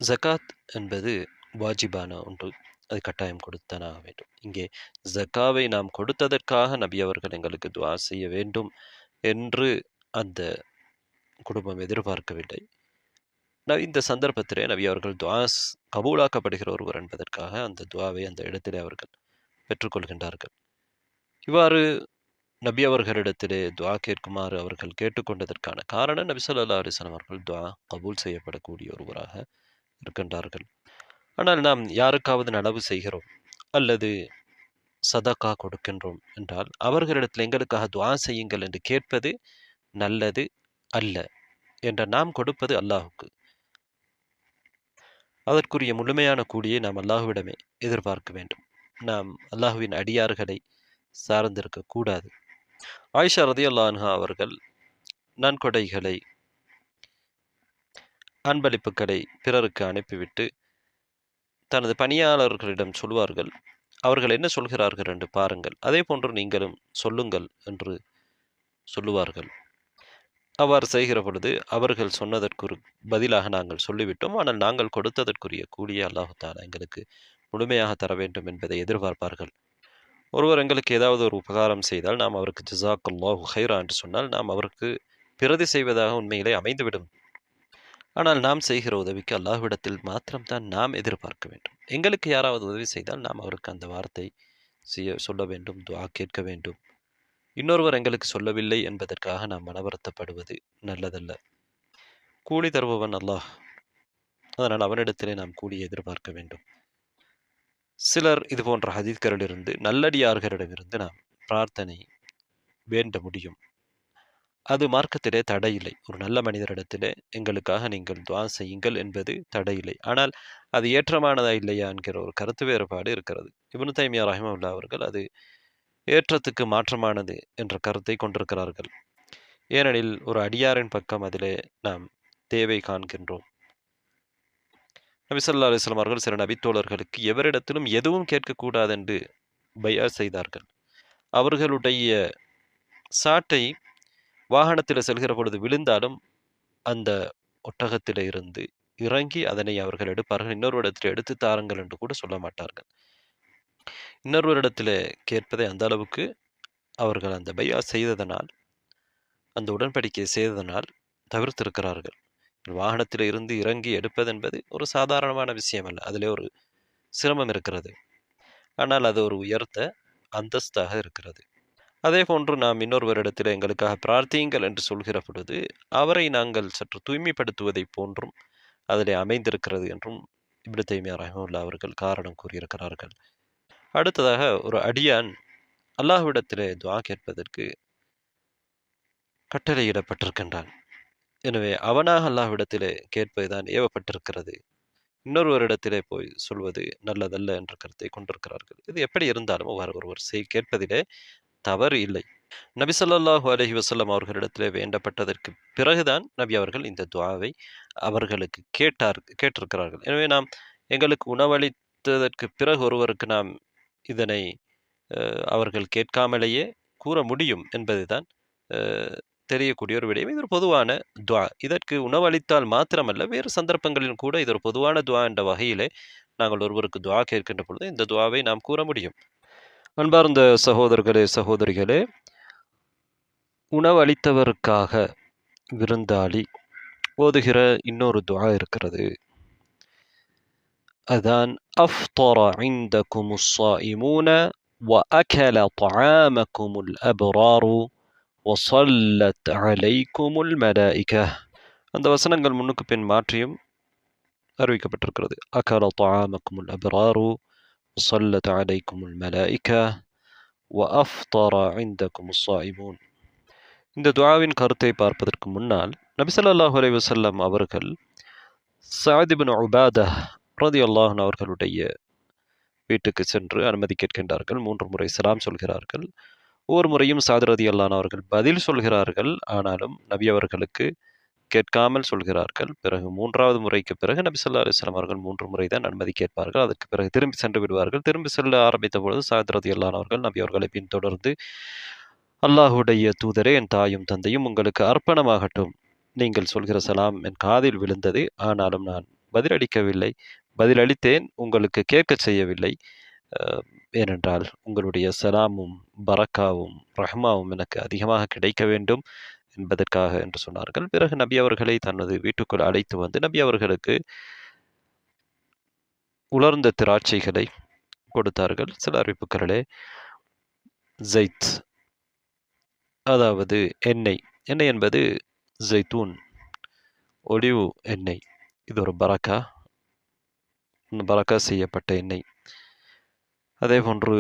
ஜகாத் என்பது வாஜிபான ஒன்று. அது கட்டாயம் கொடுத்தான் ஆக வேண்டும். இங்கே ஜக்காவை நாம் கொடுத்ததற்காக நபி அவர்கள் எங்களுக்கு துஆ செய்ய வேண்டும் என்று அந்த குடும்பம் எதிர்பார்க்கவில்லை. இந்த சந்தர்ப்பத்திலே நபி அவர்கள் துஆ கபூலாக்கப்படுகிற ஒருவர் என்பதற்காக அந்த துஆவை அந்த இடத்திலே அவர்கள் பெற்றுக்கொள்கின்றார்கள். இவ்வாறு நபி அவர்களிடத்திலே துஆ கேட்குமாறு அவர்கள் கேட்டுக்கொண்டதற்கான காரணம், நபி ஸல்லல்லாஹு அலைஹி வஸல்லம் அவர்கள் துஆ கபூல் செய்யப்படக்கூடிய ஒருவராக இருக்கின்றார்கள். ஆனால் நாம் யாருக்காவது நனவு செய்கிறோம் அல்லது சதகா கொடுக்கின்றோம் என்றால் அவர்களிடத்தில் எங்களுக்காக துஆ செய்யுங்கள் என்று கேட்பது நல்லது அல்ல. என்ற நாம் கொடுப்பது அல்லாஹுக்கு. அதற்குரிய முழுமையான கூலியை நாம் அல்லாஹ்விடமே எதிர்பார்க்க வேண்டும். நாம் அல்லாஹ்வின் அடியார்களை சார்ந்திருக்க கூடாது. ஆயிஷா ரதியல்லாஹு அன்ஹா அவர்கள் நன்கொடைகளை, அன்பளிப்புகளை பிறருக்கு அனுப்பிவிட்டு தனது பணியாளர்களிடம் சொல்வார்கள், அவர்கள் என்ன சொல்கிறார்கள் என்று பாருங்கள், அதே போன்று நீங்களும் சொல்லுங்கள் என்று சொல்லுவார்கள். அவ்வாறு செய்கிற பொழுது அவர்கள் சொன்னதற்கு பதிலாக நாங்கள் சொல்லிவிட்டோம், ஆனால் நாங்கள் கொடுத்ததற்குரிய கூலியை அல்லாஹு தஆலா எங்களுக்கு முழுமையாக தர வேண்டும் என்பதை எதிர்பார்ப்பார்கள். ஒருவர் எங்களுக்கு ஏதாவது ஒரு உபகாரம் செய்தால் நாம் அவருக்கு ஜஸாக்கல்லாஹு ஹைரா என்று சொன்னால் நாம் அவருக்கு பிரதி செய்வதாக உண்மையிலே அமைந்துவிடும். ஆனால் நாம் செய்கிற உதவிக்கு அல்லாஹ்விடத்தில் மாத்திரம்தான் நாம் எதிர்பார்க்க வேண்டும். எங்களுக்கு யாராவது உதவி செய்தால் நாம் அவருக்கு அந்த வார்த்தை சொல்ல வேண்டும், துஆ கேட்க வேண்டும். இன்னொருவர் எங்களுக்கு சொல்லவில்லை என்பதற்காக நாம் மனவருத்தப்படுவது நல்லதல்ல. கூலி தருபவன் அல்லாஹ். அதனால் அவனிடத்திலே நாம் கூலியை எதிர்பார்க்க வேண்டும். சிலர் இது போன்ற ஹதீஸ்களிலிருந்து, நல்லடியார்களிடமிருந்து நாம் பிரார்த்தனை வேண்ட முடியும். அது மார்க்கத்திலே தடையில்லை. ஒரு நல்ல மனிதரிடத்திலே எங்களுக்காக நீங்கள் துஆ செய்யுங்கள் என்பது தடையில்லை. ஆனால் அது ஏற்றமானதா இல்லையா என்கிற ஒரு கருத்து வேறுபாடு இருக்கிறது. இப்னு தைமியா ரஹிமஹுல்லாஹ் அவர்கள் அது ஏற்றத்துக்கு மாற்றமானது என்ற கருத்தை கொண்டிருக்கிறார்கள். ஏனெனில் ஒரு அடியாரின் பக்கம் அதிலே நாம் தேவை காண்கின்றோம். நபி ஸல்லல்லாஹு அலைஹி வஸல்லம் அவர்கள் சில நபித்தோழர்களுக்கு எவரிடத்திலும் எதுவும் கேட்கக்கூடாது என்று பையா செய்தார்கள். அவர்களுடைய சாட்டை வாகனத்தில் செல்கிற பொழுது விழுந்தாலும் அந்த ஒட்டகத்திலே இருந்து இறங்கி அதனை அவர்கள் எடுப்பார்கள். இன்னொருவரிடத்தில் எடுத்து தாருங்கள் என்று கூட சொல்ல மாட்டார்கள். இன்னொருவரிடத்தில் கேட்பதை அந்த அளவுக்கு அவர்கள் அந்த பையா செய்ததனால், அந்த உடன்படிக்கை செய்ததனால் தவிர்த்திருக்கிறார்கள். வாகனத்தில் இருந்து இறங்கி எடுப்பது என்பது ஒரு சாதாரணமான விஷயம் அல்ல. அதிலே ஒரு சிரமம் இருக்கிறது. ஆனால் அது ஒரு உயர்ந்த அந்தஸ்தாக இருக்கிறது. அதே போன்று நாம் இன்னொருவரிடத்தில் எங்களுக்காக பிரார்த்தியுங்கள் என்று சொல்கிற பொழுது அவரை நாங்கள் சற்று தூய்மைப்படுத்துவதை போன்றும் அதிலே அமைந்திருக்கிறது என்றும் இப்னு தைமியா ரஹிமஹுல்லாஹ் அவர்கள் காரணம் கூறியிருக்கிறார்கள். அடுத்ததாக, ஒரு அடியான் அல்லாஹ்விடத்திலே துஆ கேட்பதற்கு கட்டளையிடப்பட்டிருக்கின்றான். எனவே அவனாக அல்லாஹ்விடத்திலே கேட்பதுதான் ஏவப்பட்டிருக்கிறது. இன்னொருவரிடத்திலே போய் சொல்வது நல்லதல்ல என்ற கருத்தை கொண்டிருக்கிறார்கள். இது எப்படி இருந்தாலும் ஒருவர் கேட்பதிலே தவறு இல்லை. நபி ஸல்லல்லாஹு அலைஹி வஸல்லம் அவர்களிடத்திலே வேண்டப்பட்டதற்கு பிறகுதான் நபி அவர்கள் இந்த துஆவை அவர்களுக்கு கேட்டிருக்கிறார்கள். எனவே நாம் எங்களுக்கு உணவளித்ததற்கு பிறகு ஒருவருக்கு நாம் இதனை அவர்கள் கேட்காமலேயே கூற முடியும் என்பதுதான் தெரியக்கூடிய ஒரு விடயம். இது ஒரு பொதுவான துஆ. இதற்கு உணவளித்தால் மாத்திரமல்ல, வேறு சந்தர்ப்பங்களிலும் கூட இது ஒரு பொதுவான துஆ என்ற வகையிலே நாங்கள் ஒருவருக்கு துஆ கேட்கின்ற பொழுது இந்த துஆவை நாம் கூற முடியும். அன்பார்ந்த சகோதரர்களே, சகோதரிகளே, உணவளித்தவருக்காக விருந்தாளி ஓதுகிற இன்னொரு துஆ இருக்கிறது. அதான் அஃப்தர இந்தகுமுஸ் ஸாயிமூன وأكل طعامكم الأبرار وصلت عليكم الملائكة. அந்த வசனங்கள் முன்னுக்கு பின் மாற்றியும் அறிவிக்கப்பட்டிருக்கிறது. أكل طعامكم الأبرار وصلت عليكم الملائكة وأفطر عندكم الصائمون. இந்த துஆவின் கருத்தை பார்ப்பதற்கு முன்னால் நபி ஸல்லல்லாஹு அலைஹி வஸல்லம் அவர்கள் சஅத் இப்னு உபாதா ரலியல்லாஹு அன்ஹு அவர்களுடைய வீட்டுக்கு சென்று அனுமதி கேட்கின்றார்கள். 3 முறை சலாம் சொல்கிறார்கள். ஒவ்வொரு முறையும் சஅத் ரலியல்லாஹு அன்ஹு அவர்கள் பதில் சொல்கிறார்கள். ஆனாலும் நபி அவர்களுக்கு கேட்காமல் சொல்கிறார்கள். பிறகு 3வது முறைக்கு பிறகு நபி ஸல்லல்லாஹு அலைஹி வஸல்லம் அவர்கள் 3 முறை தான் அனுமதி கேட்பார்கள். அதற்கு பிறகு திரும்பி சென்று விடுவார்கள். திரும்பி செல்ல ஆரம்பித்த பொழுது சஅத் ரலியல்லாஹு அன்ஹு அவர்கள் நபி அவர்களை பின்தொடர்ந்து, அல்லாஹ்வுடைய தூதரே, என் தாயும் தந்தையும் உங்களுக்கு அர்ப்பணமாகட்டும். நீங்கள் சொல்கிற சலாம் என் காதில் விழுந்தது. ஆனாலும் நான் பதிலளிக்கவில்லை. பதிலளித்தேன், உங்களுக்கு கேட்கச் செய்யவில்லை. ஏனென்றால் உங்களுடைய சலாமும் பரக்காவும் ரஹ்மாவும் எனக்கு அதிகமாக கிடைக்க வேண்டும் என்பதற்காக என்று சொன்னார்கள். பிறகு நபி அவர்களை தனது வீட்டுக்குள் அழைத்து வந்து நபி அவர்களுக்கு உலர்ந்த திராட்சைகளை கொடுத்தார்கள். சில அறிவிப்புகளிலே ஜைத், அதாவது எண்ணெய். எண்ணெய் என்பது ஜைத்தூன், ஒலிவு எண்ணெய். இது ஒரு பரக்கா செய்யப்பட்ட எண்ணெய். அதே போன்று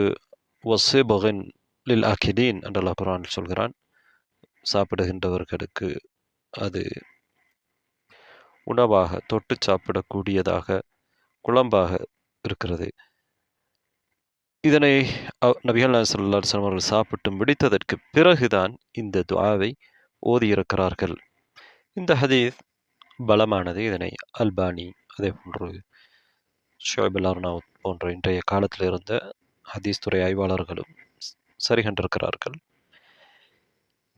வஸிபகின் லில் ஆகிலீன் என்று அல்லாஹ் குர்ஆனில் சொல்கிறான். சாப்பிடுகின்றவர்களுக்கு அது உணவாக தொட்டு சாப்பிடக்கூடியதாக குழம்பாக இருக்கிறது. இதனை நபிகள் நாயகம் ஸல்லல்லாஹு அலைஹி வஸல்லம் அவர்கள் சாப்பிட்டு முடித்ததற்கு பிறகுதான் இந்த துஆவை ஓதியிருக்கிறார்கள். இந்த ஹதீஸ் பலமானது. இதனை அல்பானி, அதே போன்று ஷுஐப் அல்-அர்னவுத் போன்ற இன்றைய காலத்தில் இருந்த ஹதீஸ் துறை ஆய்வாளர்களும் சரி கண்டிருக்கிறார்கள்.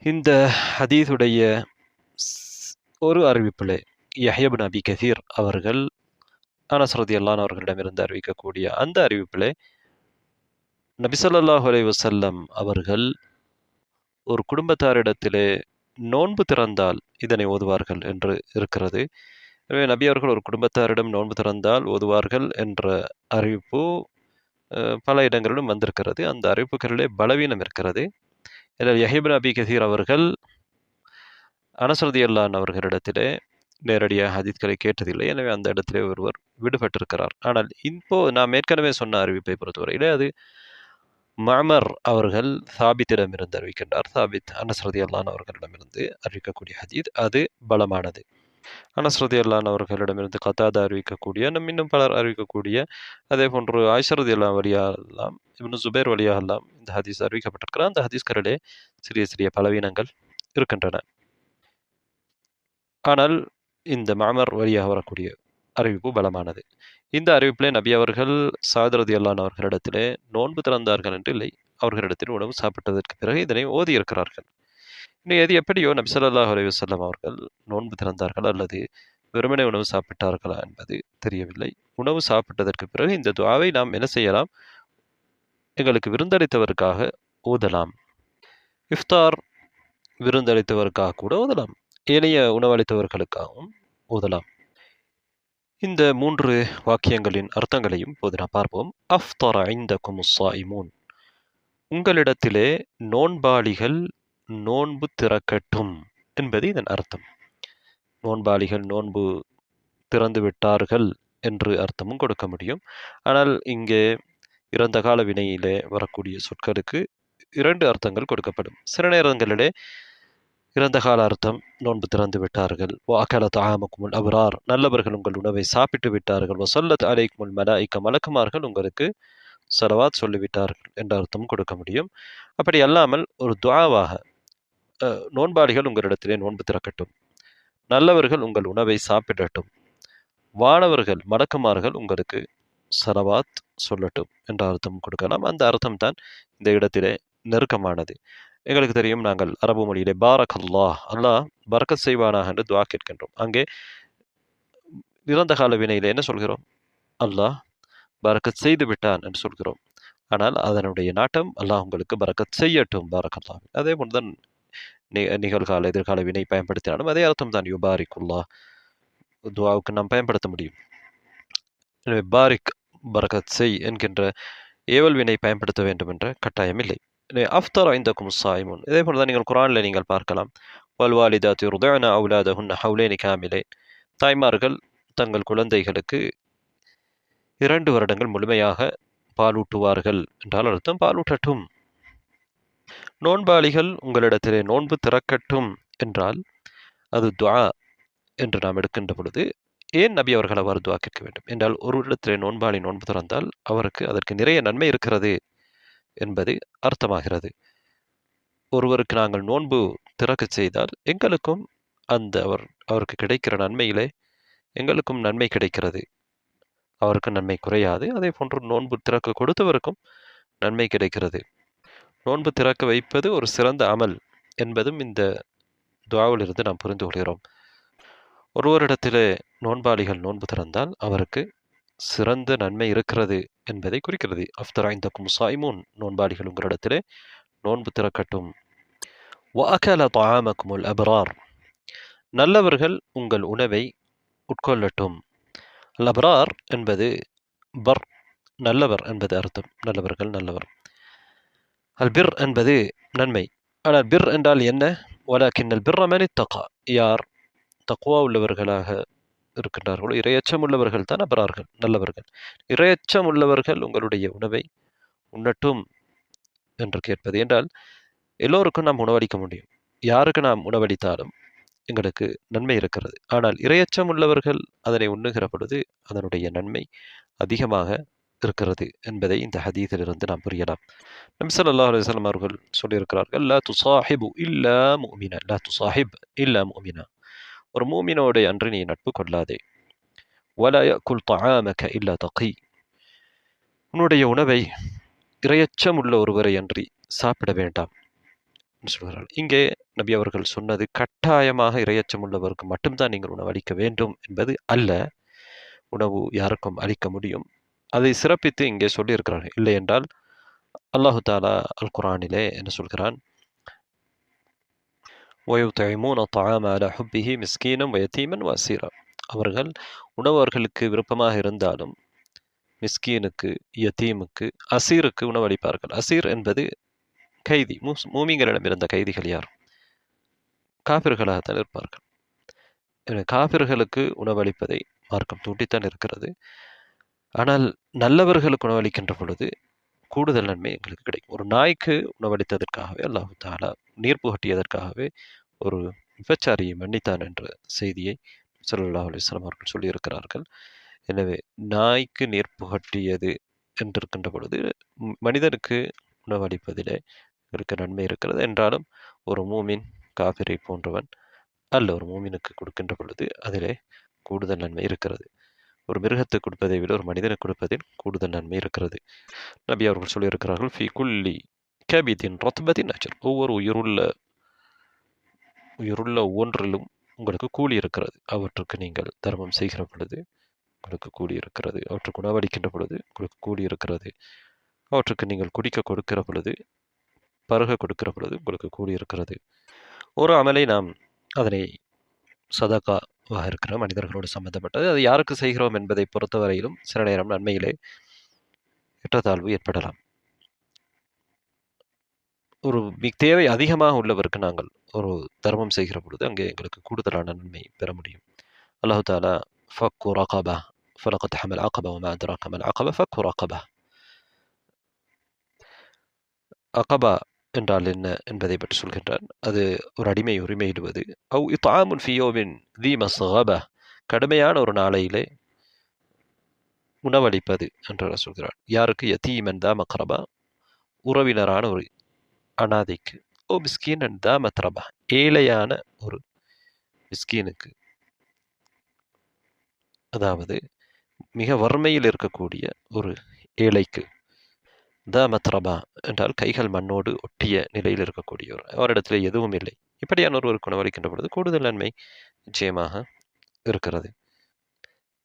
இந்த ஹதீஸுடைய ஒரு அறிவிப்பிலே யஹ்யா இப்னு அபி கஸீர் அவர்கள் அனஸ் ரலியல்லாஹு அன்ஹு அவர்களிடமிருந்து அறிவிக்கக்கூடிய அந்த அறிவிப்பிலே நபி ஸல்லல்லாஹு அலைஹி வஸல்லம் அவர்கள் ஒரு குடும்பத்தாரிடத்திலே நோன்பு திறந்தால் இதனை ஓதுவார்கள் என்று இருக்கிறது. எனவே நபி அவர்கள் ஒரு குடும்பத்தாரிடம் நோன்பு திறந்தால் ஓதுவார்கள் என்ற அறிவிப்பு பல இடங்களிலும் வந்திருக்கிறது. அந்த அறிவிப்புகளிலே பலவீனம் இருக்கிறது. இதில் யஹ்யா இப்னு அபி கஸீர் அவர்கள் அனஸ் ரலியல்லாஹு அன்ஹு அவர்களிடத்திலே நேரடியாக ஹதீஸ்களை கேட்டதில்லை. எனவே அந்த இடத்திலே ஒருவர் விடுபட்டிருக்கிறார். ஆனால் இப்போ நாம் ஏற்கனவே சொன்ன அறிவிப்பை பொறுத்தவரையிலே அது மஅமர் அவர்கள் சாபித்திடமிருந்து அறிவிக்கின்றார். சாபித் அனஸ் ரலியல்லாஹு அன்ஹு அவர்களிடமிருந்து அறிவிக்கக்கூடிய ஹதீஸ் அது பலமானது. அனஸ் ரலியல்லாஹு அன்ஹு அவர்களிடமிருந்து கதாதா அறிவிக்கக்கூடிய, இன்னும் பலர் அறிவிக்கக்கூடிய, அதே போன்று ஆயிஷா ரலியல்லாஹு வழியாகலாம், இப்னு ஜுபைர் வழியாகலாம் இந்த ஹதீஸ் அறிவிக்கப்பட்டிருக்கிற அந்த ஹதீஸ்களிலே சிறிய சிறிய பலவீனங்கள் இருக்கின்றன. ஆனால் இந்த மஅமர் வழியாக வரக்கூடிய அறிவிப்பு பலமானது. இந்த அறிவிப்பிலே நபி அவர்கள் சஅத் ரலியல்லாஹு அன்ஹு அவர்களிடத்திலே நோன்பு திறந்தார்கள் என்று இல்லை. அவர்களிடத்தில் உணவு சாப்பிட்டதற்கு பிறகு இதனை ஓதியிருக்கிறார்கள். இனி எது எப்படியோ நபி ஸல்லல்லாஹு அலைஹி வஸல்லம் அவர்கள் நோன்பு திறந்தார்கள் அல்லது வெறுமனே உணவு சாப்பிட்டார்களா என்பது தெரியவில்லை. உணவு சாப்பிட்டதற்கு பிறகு இந்த துஆவை நாம் என்ன செய்யலாம்? எங்களுக்கு விருந்தளித்தவருக்காக ஓதலாம். இஃப்தார் விருந்தளித்தவருக்காக கூட ஓதலாம். ஏனைய உணவளித்தவர்களுக்காகவும் ஓதலாம். இந்த 3 வாக்கியங்களின் அர்த்தங்களையும் இப்போது நாம் பார்ப்போம். அஃப்தர இந்தகுமுஸ் ஸாயிமூன், உங்களிடத்திலே நோன்பாளிகள் நோன்பு திறக்கட்டும் என்பது இதன் அர்த்தம். நோன்பாளிகள் நோன்பு திறந்து விட்டார்கள் என்று அர்த்தமும் கொடுக்க முடியும். ஆனால் இங்கே இறந்த கால வினையிலே வரக்கூடிய சொற்களுக்கு 2 அர்த்தங்கள் கொடுக்கப்படும். சில நேரங்களிலே இறந்த கால அர்த்தம் நோன்பு திறந்து விட்டார்கள். வஅகல தஆமக்குமுல் அப்ரார், நல்லவர்கள் உங்கள் உணவை சாப்பிட்டு விட்டார்கள். வஸல்லத் அலைக்குமுல் மலாயிகா, மலக்குமார்கள் உங்களுக்கு ஸலவாத் சொல்லிவிட்டார்கள் என்ற அர்த்தம் கொடுக்க முடியும். அப்படி அல்லாமல் ஒரு துஆவாக நோன்பாளிகள் உங்களிடத்திலே நோன்பு திறக்கட்டும், நல்லவர்கள் உங்கள் உணவை சாப்பிடட்டும், வானவர்கள் மலக்குமார்கள் உங்களுக்கு ஸலவாத் சொல்லட்டும் என்ற அர்த்தம் கொடுக்கலாம். அந்த அர்த்தம் தான் இந்த இடத்திலே நெருக்கமானது. எங்களுக்கு தெரியும், நாங்கள் அரபு மொழியிலே பாரக் அல்லாஹ், அல்லாஹ் பரக்கத் செய்வானாக என்று துஆ கேட்கின்றோம். அங்கே இறந்த கால வினையிலே என்ன சொல்கிறோம்? அல்லாஹ் பரக்கத் செய்து விட்டான் என்று சொல்கிறோம். ஆனால் அதனுடைய நாட்டம் அல்லாஹ் உங்களுக்கு பரக்கத் செய்யட்டும், பாரக் அல்லாஹ். அதே போன்றுதான் நிகழ்கால எதிர்கால வினை பயன்படுத்தினாலும் அதே அர்த்தம் தான். யுபாரிக்குல்லா துவாவுக்கு நாம் பயன்படுத்த முடியும். எனவே பாரிக் பரகத் செய் என்கின்ற ஏவல் வினை பயன்படுத்த வேண்டும் என்ற கட்டாயம் இல்லை. அஃப்தர் ஐந்தக்கும் சாயிமுன், இதே போலதான் நீங்கள் குரானில் நீங்கள் பார்க்கலாம். வல்வாலிதாத் யுர்திஅன அவுலாதஹுன்ன ஹவுலைனி காமிலைன், தாய்மார்கள் தங்கள் குழந்தைகளுக்கு 2 வருடங்கள் முழுமையாக பாலூட்டுவார்கள் என்றால் அர்த்தம் பாலூட்டட்டும். நோன்பாளிகள் உங்களிடத்திலே நோன்பு திறக்கட்டும் என்றால் அது துஆ என்று நாம் எடுக்கின்ற பொழுது ஏன் நபி அவர்கள் அவ்வாறு துஆ கேட்க வேண்டும் என்றால், ஒரு இடத்திலே நோன்பாளி நோன்பு திறந்தால் அவருக்கு அதற்கு நிறைய நன்மை இருக்கிறது என்பது அர்த்தமாகிறது. ஒருவருக்கு நாங்கள் நோன்பு திறக்க செய்தால் எங்களுக்கும் அவருக்கு கிடைக்கிற நன்மையிலே எங்களுக்கும் நன்மை கிடைக்கிறது, அவருக்கு நன்மை குறையாது. அதே போன்று நோன்பு திறக்க கொடுத்தவருக்கும் நன்மை கிடைக்கிறது. நோன்பு திறக்க வைப்பது ஒரு சிறந்த அமல் என்பதும் இந்த துஆவிலிருந்து நாம் புரிந்து கொள்கிறோம். ஒருவரிடத்திலே நோன்பாளிகள் நோன்பு திறந்தால் அவருக்கு சிறந்த நன்மை இருக்கிறது என்பதை குறிக்கிறது. அஃப்தர் ஐந்தக்கும் சாயிமூன், நோன்பாளிகள் உங்களிடத்திலே நோன்பு திறக்கட்டும். வஅகல தஆமக்குமுல் அப்ரார், நல்லவர்கள் உங்கள் உணவை உட்கொள்ளட்டும். அல் அப்ரார் என்பது பர், நல்லவர் என்பது அர்த்தம். நல்லவர்கள், நல்லவர். அல் பிர் என்பது நன்மை. ஆனால் பிர் என்றால் என்ன? வலக்கின் அல் பிர்ர மன் இத்தகா, யார் தக்வா உள்ளவர்களாக இருக்கின்றார்களோ, இரையச்சம் உள்ளவர்கள் தான் அபரார்கள், நல்லவர்கள். இரையச்சம் உள்ளவர்கள் உங்களுடைய உணவை உண்ணட்டும் என்று கேட்பது என்றால், எல்லோருக்கும் நாம் உணவளிக்க முடியும். யாருக்கு நாம் உணவளித்தாலும் எங்களுக்கு நன்மை இருக்கிறது. ஆனால் இரையச்சம் உள்ளவர்கள் அதனை உண்ணுகிற பொழுது அதனுடைய நன்மை அதிகமாக இருக்கிறது என்பதை இந்த ஹதீஸிலிருந்து நாம் புரியலாம். நபி ஸல்லல்லாஹு அலைஹி வஸல்லம் அவர்கள் சொல்லியிருக்கிறார்கள், லா துஸாஹிபு இல்லா முஃமினா, லா துஸாஹிப் இல்லா முஃமினா, ஒரு மூமினோடு அன்று நீ நட்பு கொள்ளாதே. வலா யஅகுல் தஆமக இல்லா தகி, உன்னுடைய உணவை இரையச்சம் உள்ள ஒருவரை அன்றி சாப்பிட வேண்டாம் என்று சொல்கிறார்கள். இங்கே நபி அவர்கள் சொன்னது கட்டாயமாக இரையச்சம் உள்ளவருக்கு மட்டும்தான் நீங்கள் உணவு அளிக்க வேண்டும் என்பது அல்ல. உணவு யாருக்கும் அளிக்க முடியும். அதை சிறப்பித்து இங்கே சொல்லியிருக்கிறார்கள். இல்லை என்றால் அல்லாஹு தாலா அல் குர்ஆனிலே என்ன சொல்கிறான்? وَيُطْعِمُونَ الطَّعَامَ عَلَى حُبِّهِ مِسْكِينًا وَيَتِيمًا وَأَسِيرًا, அவர்கள் உணவு அவர்களுக்கு விருப்பமாக இருந்தாலும் மிஸ்கீனுக்கு, யத்தீமுக்கு, அசீருக்கு உணவளிப்பார்கள். அசீர் என்பது கைதி. மூமின்களிடம் இருந்த கைதிகள் யார்? காபிர்களாகத்தான் இருப்பார்கள். காபிர்களுக்கு உணவளிப்பதை மார்க்கம் தூண்டித்தான் இருக்கிறது. ஆனால் நல்லவர்களுக்கு உணவளிக்கின்ற பொழுது கூடுதல் நன்மை எங்களுக்கு கிடைக்கும். ஒரு நாய்க்கு உணவளித்ததற்காகவே அல்லாஹு தாலா நீர் புகட்டியதற்காகவே ஒரு விபச்சாரியை மன்னித்தான் என்ற செய்தியை ஸல்லல்லாஹு அலைஹி வஸல்லம் அவர்கள் சொல்லியிருக்கிறார்கள். எனவே நாய்க்கு நீர் புகட்டியது என்றிருக்கின்ற பொழுது மனிதனுக்கு உணவளிப்பதிலே இருக்க நன்மை இருக்கிறது. என்றாலும் ஒரு மூமின் காபிரை போன்றவன் அல்ல, ஒரு மூமினுக்கு கொடுக்கின்ற பொழுது அதிலே கூடுதல் நன்மை இருக்கிறது. ஒரு மிருகத்துக்கு கொடுப்பதை விட ஒரு மனிதனுக்கு கொடுப்பதில் கூடுதல் நன்மை இருக்கிறது. நபி அவர்கள் சொல்லியிருக்கிறார்கள், ஃபி குல்லி கபிதின் ரத்பத்தின் அஜர், ஒவ்வொரு உயிருள்ள ஒவ்வொன்றிலும் உங்களுக்கு கூலி இருக்கிறது. அவற்றுக்கு நீங்கள் தர்மம் செய்கிற பொழுது உங்களுக்கு கூலி இருக்கிறது. அவற்றுக்கு உணவளிக்கின்ற பொழுது உங்களுக்கு கூலி இருக்கிறது. அவற்றுக்கு நீங்கள் குடிக்க கொடுக்கிற பொழுது, பருக கொடுக்கிற பொழுது உங்களுக்கு கூலி இருக்கிறது. ஒரு அமலை நாம் அதனை சதகாவாக இருக்கிற மனிதர்களோடு சம்பந்தப்பட்டது, அது யாருக்கு செய்கிறோம் என்பதை பொறுத்தவரையிலும் சில நேரம் நன்மையிலே ஏற்றத்தாழ்வு ஏற்படலாம். ஒரு தேவை அதிகமாக உள்ளவருக்கு நாங்கள் ஒரு தர்மம் செய்கிற பொழுது அங்கே எங்களுக்கு கூடுதலான நன்மை பெற முடியும். அல்லாஹு தாலா ஃபக்கு ரகபா ஃபலகத் ஹமல் அகபா வமா அத்ராக மல் அகபா ஃபக்கு ரகபா, அகபா என்றால் என்ன என்பதை பற்றி சொல்கின்றார். அது ஒரு அடிமை உரிமையிடுவது. அவ் இத்ஆமுன் ஃபி யௌமின் தி மஸ்கபா, கடுமையான ஒரு நாளையிலே உணவளிப்பது என்று சொல்கிறார். யாருக்கு? யதீமன் தா மக்ரபா, உறவினரான ஒரு அனாதைக்கு. ஓ மிஸ்கீனன் தா மத்ரபா, ஏழையான ஒரு மிஸ்கீனுக்கு, அதாவது மிக வறுமையில் இருக்கக்கூடிய ஒரு ஏழைக்கு. த மத்ரபா என்றால் கைகள் மண்ணோடு ஒட்டிய நிலையில் இருக்கக்கூடியவர், அவரிடத்தில் எதுவும் இல்லை. இப்படியான ஒருவருக்கு உணவளிக்கின்ற பொழுது கூடுதல் நன்மை நிச்சயமாக இருக்கிறது.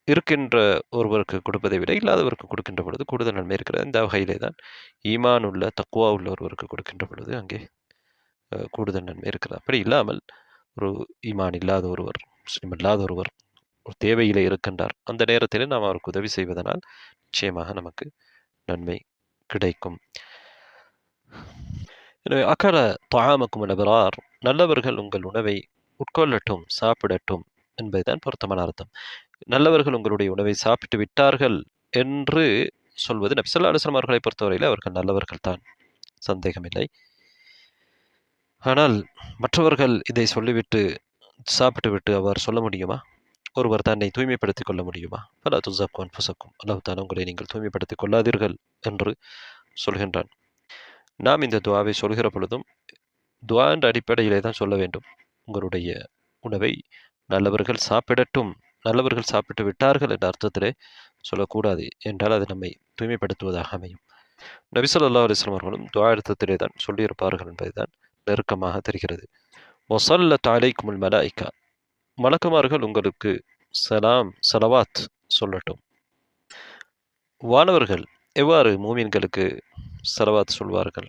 இருக்கின்ற ஒருவருக்கு கொடுப்பதை விட இல்லாதவருக்கு கொடுக்கின்ற பொழுது கூடுதல் நன்மை இருக்கிறது. இந்த வகையிலே தான் ஈமான் உள்ள தக்குவா உள்ள ஒருவருக்கு கொடுக்கின்ற பொழுது அங்கே கூடுதல் நன்மை இருக்கிறது. அப்படி இல்லாமல் ஒரு ஈமான் இல்லாத ஒருவர், முஸ்லிம் அல்லாத ஒருவர் ஒரு தேவையிலே இருக்கின்றார். அந்த நேரத்திலே நாம் அவருக்கு உதவி செய்வதனால் நிச்சயமாக நமக்கு நன்மை கிடைக்கும். எனவே அக்கல தஆமக்கும் அல்-அப்ரார், நல்லவர்கள் உங்கள் உணவை உட்கொள்ளட்டும், சாப்பிடட்டும் என்பதுதான் பொருத்தமான அர்த்தம். நல்லவர்கள் உங்களுடைய உணவை சாப்பிட்டு விட்டார்கள் என்று சொல்வது நபி ஸல்லல்லாஹு அலைஹி வஸல்லம் அவர்களை பொறுத்தவரையில் அவர்கள் நல்லவர்கள் தான், சந்தேகமில்லை. ஆனால் மற்றவர்கள் இதை சொல்லிவிட்டு சாப்பிட்டு விட்டு அவர் சொல்ல முடியுமா? ஒருவர் தன்னை தூய்மைப்படுத்திக் கொள்ள முடியுமா? ஃபலா துஸக்கு அன்ஃபுஸக்கும், அல்லாஹ் தஆலா உங்களை நீங்கள் தூய்மைப்படுத்திக் கொள்ளாதீர்கள் என்று சொல்கின்றான். நாம் இந்த துஆவை சொல்கிற பொழுதும் துஆ என்ற அடிப்படையிலே தான் சொல்ல வேண்டும். உங்களுடைய உணவை நல்லவர்கள் சாப்பிடட்டும், நல்லவர்கள் சாப்பிட்டு விட்டார்கள் என்ற அர்த்தத்திலே சொல்லக்கூடாது. என்றால் அது நம்மை தூய்மைப்படுத்துவதாக அமையும். நபி ஸல்லல்லாஹு அலைஹி வஸல்லம் அவர்களும் துஆ அர்த்தத்திலே தான் சொல்லியிருப்பார்கள் என்பதுதான் நெருக்கமாக தெரிகிறது. வஸல்லத் அலைக்குமுல் மலாயிகா, மலக்குமார்கள் உங்களுக்கு ஸலவாத் சொல்லட்டும். வானவர்கள் எவ்வாறு மூமின்களுக்கு ஸலவாத் சொல்வார்கள்?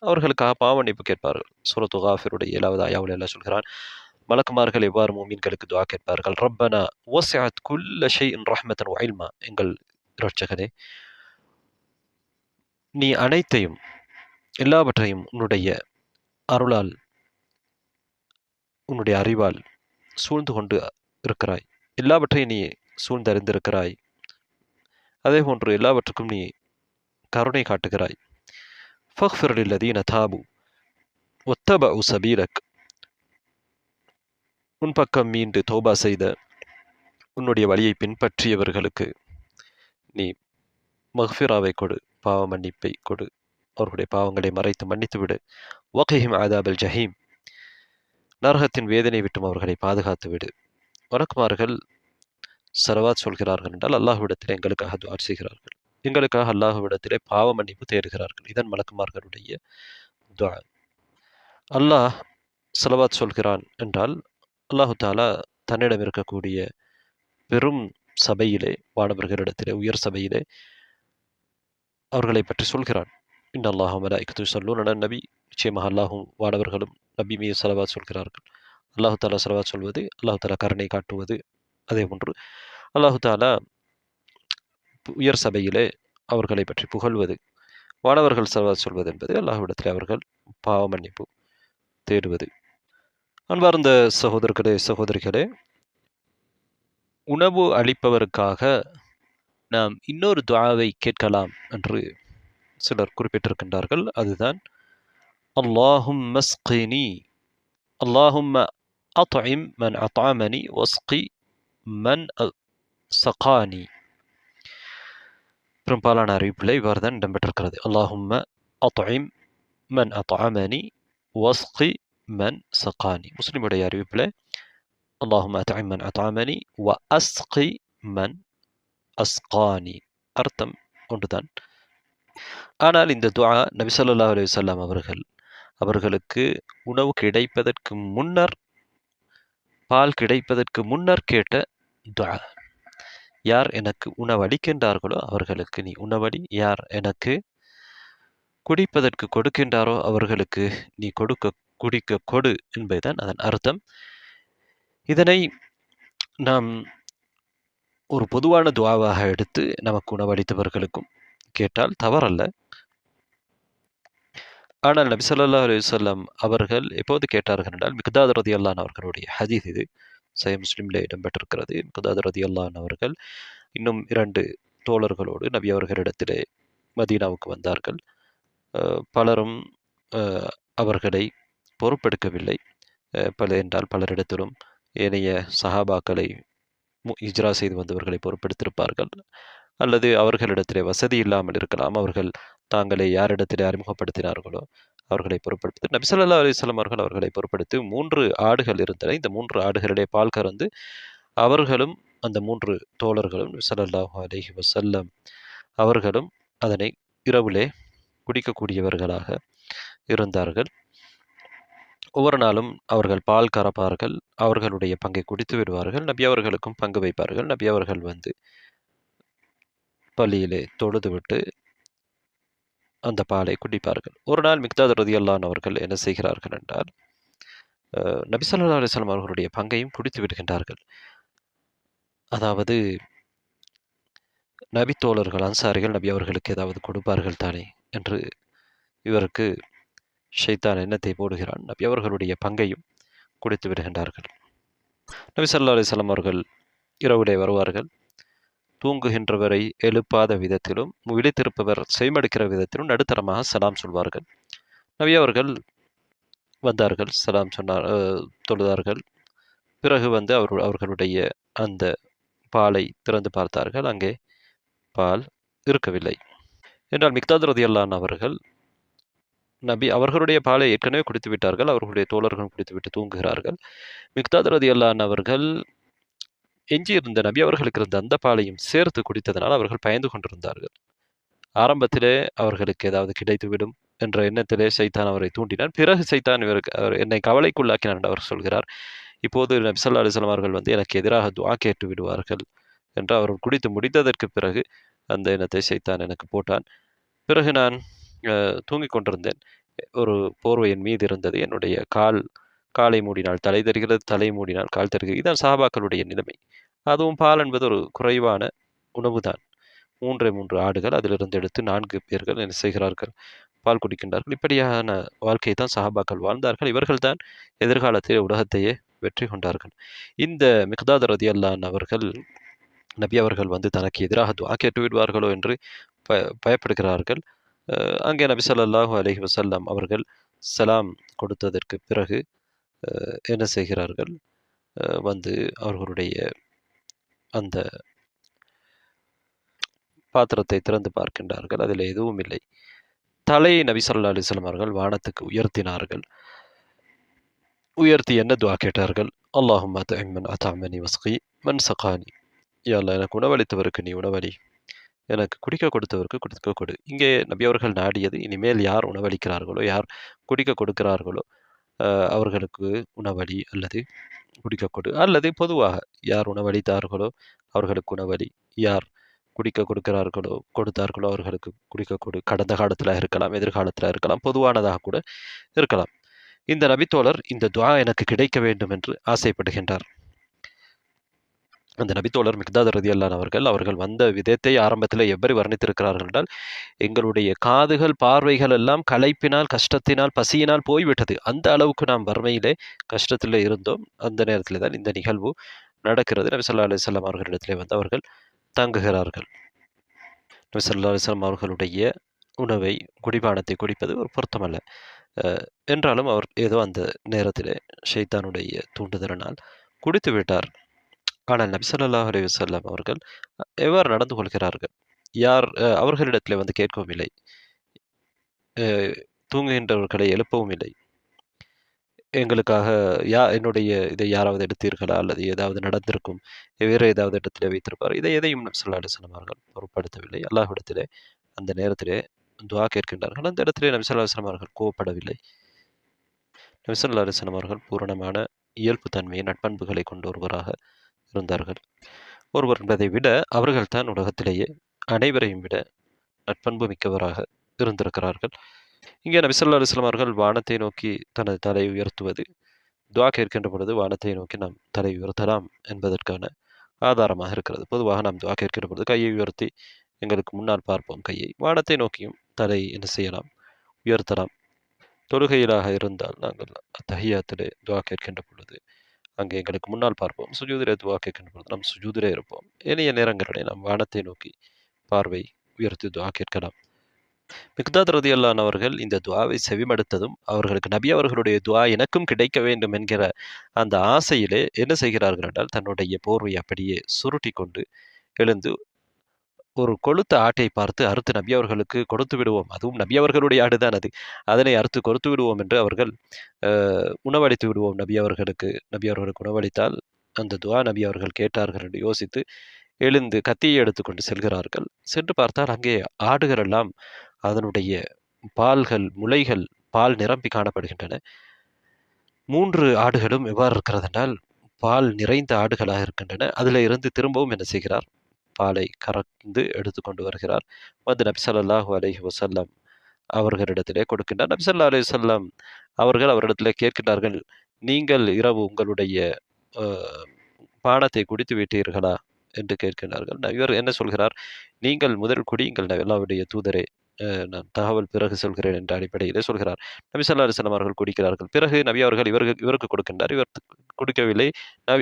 அவர்களுக்காக பாவமன்னிப்பு கேட்பார்கள். சூரத்து காஃபிருடைய 7வது ஆயாவில் அல்லாஹ் சொல்கிறான், மலக்குமார்கள் எவ்வாறு மூமின்களுக்கு துஆ கேட்பார்கள்? ரப்பனா வஸஅத் குல்ல ஷைஇன் ரஹ்மத்தன் வ இல்மா, எங்கள் இரட்சகனே, நீ அனைத்தையும் எல்லாவற்றையும் உன்னுடைய அருளால், உன்னுடைய அறிவால் சூழ்ந்து கொண்டு இருக்கிறாய். எல்லாவற்றையும் நீ சூழ்ந்தறிந்திருக்கிறாய். அதே போன்று எல்லாவற்றுக்கும் நீ கருணை காட்டுகிறாய். ஃபக்ஃபிர் லில்லதீன தாபு வத்தபஉ சபீலக், உன் பக்கம் மீண்டு தௌபா செய்த உன்னுடைய வழியை பின்பற்றியவர்களுக்கு நீ மஃபிராவை கொடு, பாவ மன்னிப்பை கொடு, அவர்களுடைய பாவங்களை மறைத்து மன்னித்து விடு. வகிஹிம் அதாபல் ஜஹீம், நரகத்தின் வேதனை விட்டும் அவர்களை பாதுகாத்து விடு. வணக்குமார்கள் ஸலவாத் சொல்கிறார்கள் என்றால் அல்லாஹ்விடத்திலே எங்களுக்காக துஆ செய்கிறார்கள், எங்களுக்காக அல்லாஹ்விடத்திலே பாவ மன்னிப்பு தேடுகிறார்கள். இதன் மலக்குமார்களுடைய துஆ. அல்லாஹ் ஸலவாத் சொல்கிறான் என்றால் அல்லாஹு தஆலா தன்னிடம் இருக்கக்கூடிய பெரும் சபையிலே, வானவர்களிடத்திலே, உயர் சபையிலே அவர்களை பற்றி சொல்கிறான். இன்னல்லாஹ வ மலாயிகத்து யுஸல்லூன அலன் நபி, நிச்சயமாக அல்லாஹும் வானவர்களும் நபி மீது ஸலவாத் சொல்கிறார்கள். அல்லாஹு தஆலா ஸலவாத் சொல்வது, அல்லாஹு தஆலா கருணை காட்டுவது. அதே போன்று அல்லாஹு தஆலா உயர் சபையிலே அவர்களை பற்றி புகழ்வது, வானவர்கள் ஸலவாத் சொல்வது என்பது அல்லாஹ்விடத்திலே அவர்கள் பாவ மன்னிப்பு தேடுவது. அன்பார்ந்த சகோதரர்களே, சகோதரிகளே, உணவு அளிப்பவருக்காக நாம் இன்னொரு துஆவை கேட்கலாம் என்று சிலர் குறிப்பிட்டிருக்கின்றார்கள். அதுதான் அல்லாஹும்ம ஸ்கினி, அல்லாஹும்ம அத்இம் மன் அத்அமனி வஸ்கி மன் சகானி. பெரும்பாலான அறிவிப்பில் இவ்வாறு தான் இடம்பெற்றிருக்கிறது. அல்லாஹும்ம அத்இம் மன் அத்அமனி வஸ்கி மன் சகானி. முஸ்லிமுடைய அறிவிப்பில் அல்லாஹும்ம அத்இம் மன் அத்அமனி வ அஸ்கி மன் அஸ்கானி. அர்த்தம் ஒன்றுதான். ஆனால் இந்த துஆ நபி ஸல்லல்லாஹு அலைஹி வஸல்லம் அவர்களுக்கு உணவு கிடைப்பதற்கு முன்னர், பால் கிடைப்பதற்கு முன்னர் கேட்ட துஆ. யார் எனக்கு உணவளிக்கின்றார்களோ அவர்களுக்கு நீ உணவளி, யார் எனக்கு குடிப்பதற்கு கொடுக்கின்றாரோ அவர்களுக்கு நீ குடிக்க கொடு என்பதுதான் அதன் அர்த்தம். இதனை நாம் ஒரு பொதுவான துஆவாக எடுத்து நமக்கு உணவளித்தவர்களுக்கும் கேட்டால் தவறல்ல. ஆனால் நபி ஸல்லல்லாஹு அலைஹி வஸல்லம் அவர்கள் எப்போது கேட்டார்கள் என்றால், மிக்தாத் ரலியல்லாஹு அன்ஹு அவர்களுடைய ஹதீஸ் இது சஹீஹ் முஸ்லிமிலே இடம்பெற்றிருக்கிறது. மிக்தாத் ரலியல்லாஹு அன்ஹு அவர்கள் இன்னும் 2 தோழர்களோடு நபி அவர்களிடத்திலே மதீனாவுக்கு வந்தார்கள். பலரும் அவர்களை பொறுப்பெடுக்கவில்லை. பலரிடத்திலும் ஏனைய சஹாபாக்களை ஹிஜ்ரா செய்து வந்தவர்களை பொறுப்பெடுத்திருப்பார்கள். அல்லது அவர்களிடத்திலே வசதி இல்லாமல் இருக்கலாம். அவர்கள் தாங்களே யாரிடத்திலே அறிமுகப்படுத்தினார்களோ அவர்களை பொறுப்படுத்தி நபி ஸல்லல்லாஹு அலைஹி வஸல்லம் அவர்களை பொறுப்படுத்தி 3 ஆடுகள் இருந்தன. இந்த 3 ஆடுகளிலே பால் கறந்து அவர்களும் அந்த 3 தோழர்களும் ஸல்லல்லாஹு அலைஹி வஸல்லம் அவர்களும் அதனை இரவிலே குடிக்கக்கூடியவர்களாக இருந்தார்கள். ஒவ்வொரு நாளும் அவர்கள் பால் கறப்பார்கள், அவர்களுடைய பங்கை குடித்து விடுவார்கள், நபி அவர்களுக்கும் பங்கு வைப்பார்கள். நபி அவர்கள் வந்து பள்ளியிலே தொழுதுவிட்டு அந்த பாலை குடிப்பார்கள். ஒரு நாள் மிக்தாத் ரலியல்லாஹு அன்ஹு அவர்கள் என்ன செய்கிறார்கள் என்றால், நபி ஸல்லல்லாஹு அலைஹி வஸல்லம் அவர்களுடைய பங்கையும் குடித்து விடுகின்றார்கள். அதாவது நபி தோழர்கள், அன்சாரிகள் நபி அவர்களுக்கு ஏதாவது கொடுப்பார்கள் தானே என்று இவருக்கு ஷைத்தான் எண்ணத்தை போடுகிறான். நபி அவர்களுடைய பங்கையும் குடித்து விடுகின்றார்கள். நபி ஸல்லல்லாஹு அலைஹி வஸல்லம் அவர்கள் இரவிலே வருவார்கள். தூங்குகின்றவரை எழுப்பாத விதத்திலும், விழித்திருப்பவர் செவிமடுக்கிற விதத்திலும் நடுத்தரமாக சலாம் சொல்வார்கள். நபி அவர்கள் வந்தார்கள், சலாம் சொன்னார், தொழுதார்கள். பிறகு வந்து அவர்களுடைய அந்த பாலை திறந்து பார்த்தார்கள். அங்கே பால் இருக்கவில்லை. என்றால் மிக்தாத் ரலியல்லாஹு அன்ஹு அவர்கள் நபி அவர்களுடைய பாலை ஏற்கனவே குடித்து விட்டார்கள். அவர்களுடைய தோழர்களும் குடித்துவிட்டு தூங்குகிறார்கள். மிக்தாத் ரலியல்லாஹு அன்ஹு அவர்கள் எஞ்சியிருந்த நபி அவர்களுக்கு இருந்த அந்த பாலையும் சேர்த்து குடித்ததனால் அவர்கள் பயந்து கொண்டிருந்தார்கள். ஆரம்பத்திலே அவர்களுக்கு ஏதாவது கிடைத்துவிடும் என்ற எண்ணத்திலே சைத்தான் அவரை தூண்டினான். பிறகு சைத்தான் அவர் என்னை கவலைக்குள்ளாக்கினான் என்று அவர் சொல்கிறார். இப்போது நபி ஸல்லல்லாஹு அலைஹி வஸல்லம் அவர்கள் வந்து எனக்கு எதிராக துஆ கேட்டு விடுவார்கள் என்று அவர்கள் குடித்து முடித்ததற்கு பிறகு அந்த எண்ணத்தை சைத்தான் எனக்கு போட்டான். பிறகு நான் தூங்கிக் கொண்டிருந்தேன். ஒரு போர்வை என் மீது இருந்தது. என்னுடைய காலை மூடினால் தலை தெரிகிறது, தலை மூடினால் கால் தெரிகிறது. இதுதான் சஹாபாக்களுடைய நிலைமை. அதுவும் பால் என்பது ஒரு குறைவான உணவுதான். 3 ஆடுகள், அதிலிருந்து எடுத்து 4 பேர்கள் என்ன செய்கிறார்கள்? பால் குடிக்கின்றார்கள். இப்படியான வாழ்க்கையை தான் சஹாபாக்கள் வாழ்ந்தார்கள். இவர்கள்தான் எதிர்காலத்திலே உலகத்தையே வெற்றி கொண்டார்கள். இந்த மிக்தாத் ரலியல்லாஹு அன்ஹு அவர்கள் நபி அவர்கள் வந்து தனக்கு எதிராக துஆ கேட்டு விடுவார்களோ என்று பயப்படுகிறார்கள். அங்கே நபி ஸல்லல்லாஹு அலைஹி வஸல்லம் அவர்கள் சலாம் கொடுத்ததற்கு பிறகு என்ன செய்கிறார்கள்? வந்து அவர்களுடைய அந்த பாத்திரத்தை திறந்து பார்க்கின்றார்கள். அதில் எதுவும் இல்லை. தலையை நபி ஸல்லல்லாஹு அலைஹி வஸல்லம் அவர்கள் வானத்துக்கு உயர்த்தினார்கள். உயர்த்தி என்ன துஆ கேட்டார்கள்? அல்லாஹும்ம அத்இம் மன் அத்அமனி வஸ்கி மன் ஸகானி. யா அல்லாஹ், எனக்கு உணவளித்தவருக்கு நீ உணவளி, எனக்கு குடிக்க கொடுத்தவருக்கு குடிக்க கொடு. இங்கே நபி அவர்கள் நாடியது, இனிமேல் யார் உணவளிக்கிறார்களோ, யார் குடிக்க கொடுக்கிறார்களோ அவர்களுக்கு உணவளி அல்லது குடிக்க கொடு, அல்லது பொதுவாக யார் உணவளித்தார்களோ அவர்களுக்கு உணவளி, யார் குடிக்க கொடுத்தார்களோ அவர்களுக்கு குடிக்க கொடு. கடந்த காலத்தில் இருக்கலாம், எதிர்காலத்தில் இருக்கலாம், பொதுவானதாக கூட இருக்கலாம். இந்த நபித்தோழர் இந்த துஆ எனக்கு கிடைக்க வேண்டும் என்று ஆசைப்படுகின்றார். அந்த நபித்தோழர் மிக்தாத் ரலியல்லாஹு அன்ஹு அவர்கள் வந்த விதத்தை ஆரம்பத்தில் எவ்வளவு வர்ணித்திருக்கிறார்கள் என்றால், எங்களுடைய காதுகள், பார்வைகள் எல்லாம் களைப்பினால், கஷ்டத்தினால், பசியினால் போய்விட்டது. அந்த அளவுக்கு நாம் வறுமையிலே கஷ்டத்தில் இருந்தோம். அந்த நேரத்தில் தான் இந்த நிகழ்வு நடக்கிறது. நபி ஸல்லல்லாஹு அலைஹி வஸல்லம் அவர்களிடத்திலே வந்து அவர்கள் தங்குகிறார்கள். நபி ஸல்லல்லாஹு அலைஹி வஸல்லம் அவர்களுடைய உணவை, குடிபானத்தை குடிப்பது ஒரு பொருத்தமல்ல. என்றாலும் அவர் ஏதோ அந்த நேரத்திலே ஷைத்தானுடைய தூண்டுதலினால் குடித்து விட்டார். ஆனால் நபி ஸல்லல்லாஹு அலைஹி வஸல்லம் அவர்கள் எவ்வாறு நடந்து கொள்கிறார்கள்? யார் அவர்களிடத்திலே வந்து கேட்கவும் இல்லை. தூங்குகின்றவர்களை எழுப்பவும் இல்லை. எங்களுக்காக என்னுடைய இதை யாராவது எடுத்தீர்களா? அல்லது ஏதாவது நடந்திருக்கும், வேறு ஏதாவது இடத்திலே வைத்திருப்பார். இதை எதையும் நபி ஸல்லல்லாஹு அலைஹி வஸல்லம் அவர்கள் பொருட்படுத்தவில்லை. அல்லாஹ்விடத்திலே அந்த நேரத்திலே துஆ கேட்கின்றார்கள். அந்த இடத்திலே நபி ஸல்லல்லாஹு அலைஹி வஸல்லம் அவர்கள் கோவப்படவில்லை. நபி ஸல்லல்லாஹு அலைஹி வஸல்லம் அவர்கள் பூரணமான இயல்பு தன்மையை, நட்பண்புகளை கொண்ட ஒருவராக இருந்தார்கள். ஒருவர் என்பதை விட அவர்கள் தான் உலகத்திலேயே அனைவரையும் விட நட்பண்பு மிக்கவராக இருந்திருக்கிறார்கள். இங்கே நபி ஸல்லல்லாஹு அலைஹி வஸல்லம் அவர்கள் வானத்தை நோக்கி தனது தலையை உயர்த்துவது, துஆ கேட்கின்ற பொழுது வானத்தை நோக்கி நாம் தலை உயர்த்தலாம் என்பதற்கான ஆதாரமாக இருக்கிறது. பொதுவாக நாம் துஆ கேட்கின்ற பொழுது கையை உயர்த்தி எங்களுக்கு முன்னால் பார்ப்போம். கையை வானத்தை நோக்கியும் தலை என்ன செய்யலாம்? உயர்த்தலாம். தொழுகையிலாக இருந்தால் நாங்கள் தஹியாத்திலே துஆ கேட்கின்ற பொழுது அங்கே எங்களுக்கு முன்னால் பார்ப்போம். சுஜூதிலே துஆ கேட்கின்ற பொழுது நாம் சுஜூதிலே இருப்போம். ஏனைய நேரங்களிலே நாம் வானத்தை நோக்கி பார்வை உயர்த்தி துஆ கேட்கலாம். மிக்தாத் ரலியல்லாஹு அன்ஹு அவர்கள் இந்த துஆவை செவிமடுத்ததும் அவர்களுக்கு நபி அவர்களுடைய துஆ எனக்கும் கிடைக்க வேண்டும் என்கிற அந்த ஆசையிலே என்ன செய்கிறார்கள் என்றால், தன்னுடைய போர்வையை அப்படியே சுருட்டி கொண்டு எழுந்து ஒரு கொழுத்த ஆட்டை பார்த்து அறுத்து நபி அவர்களுக்கு கொடுத்து விடுவோம். அதுவும் நபி அவர்களுடைய ஆடுதான் அது. அதனை அறுத்து கொடுத்து விடுவோம் என்று அவர்கள் உணவளித்து விடுவோம் நபி அவர்களுக்கு உணவளித்தால் அந்த துஆ நபி அவர்கள் கேட்டார்கள் என்று யோசித்து எழுந்து கத்தியை எடுத்துக்கொண்டு செல்கிறார்கள். சென்று பார்த்தால் அங்கே ஆடுகள் எல்லாம் அதனுடைய முளைகள் பால் நிரம்பி காணப்படுகின்றன. 3 ஆடுகளும் எவ்வாறு இருக்கிறது என்றால், பால் நிறைந்த ஆடுகளாக இருக்கின்றன. அதில் இருந்து திரும்பவும் என்ன செய்கிறார்? பாலை கறந்து எடுத்துக்கொண்டு வருகிறார். வந்து நபி ஸல்லல்லாஹு அலைஹி வஸல்லம் அவர்களிடத்திலே கொடுக்கின்றார். நபி ஸல்லல்லாஹு அலைஹி வஸல்லம் அவர்கள் அவரிடத்திலே கேட்கின்றார்கள், நீங்கள் இரவு உங்களுடைய அ பானத்தை குடித்து விட்டீர்களா? என்று கேட்கின்றார்கள். இவர் என்ன சொல்கிறார், நீங்கள் முதல் குடியுங்கள் அல்லாஹ்வுடைய தூதரே, நான் தகவல் பிறகு சொல்கிறேன் என்ற அடிப்படையிலே சொல்கிறார். நபி ஸல்லல்லாஹு அலைஹி வஸல்லம் அவர்கள் குடிக்கிறார்கள். பிறகு நபி அவர்கள் இவருக்கு கொடுக்கின்றார். இவர் குடிக்கவில்லை.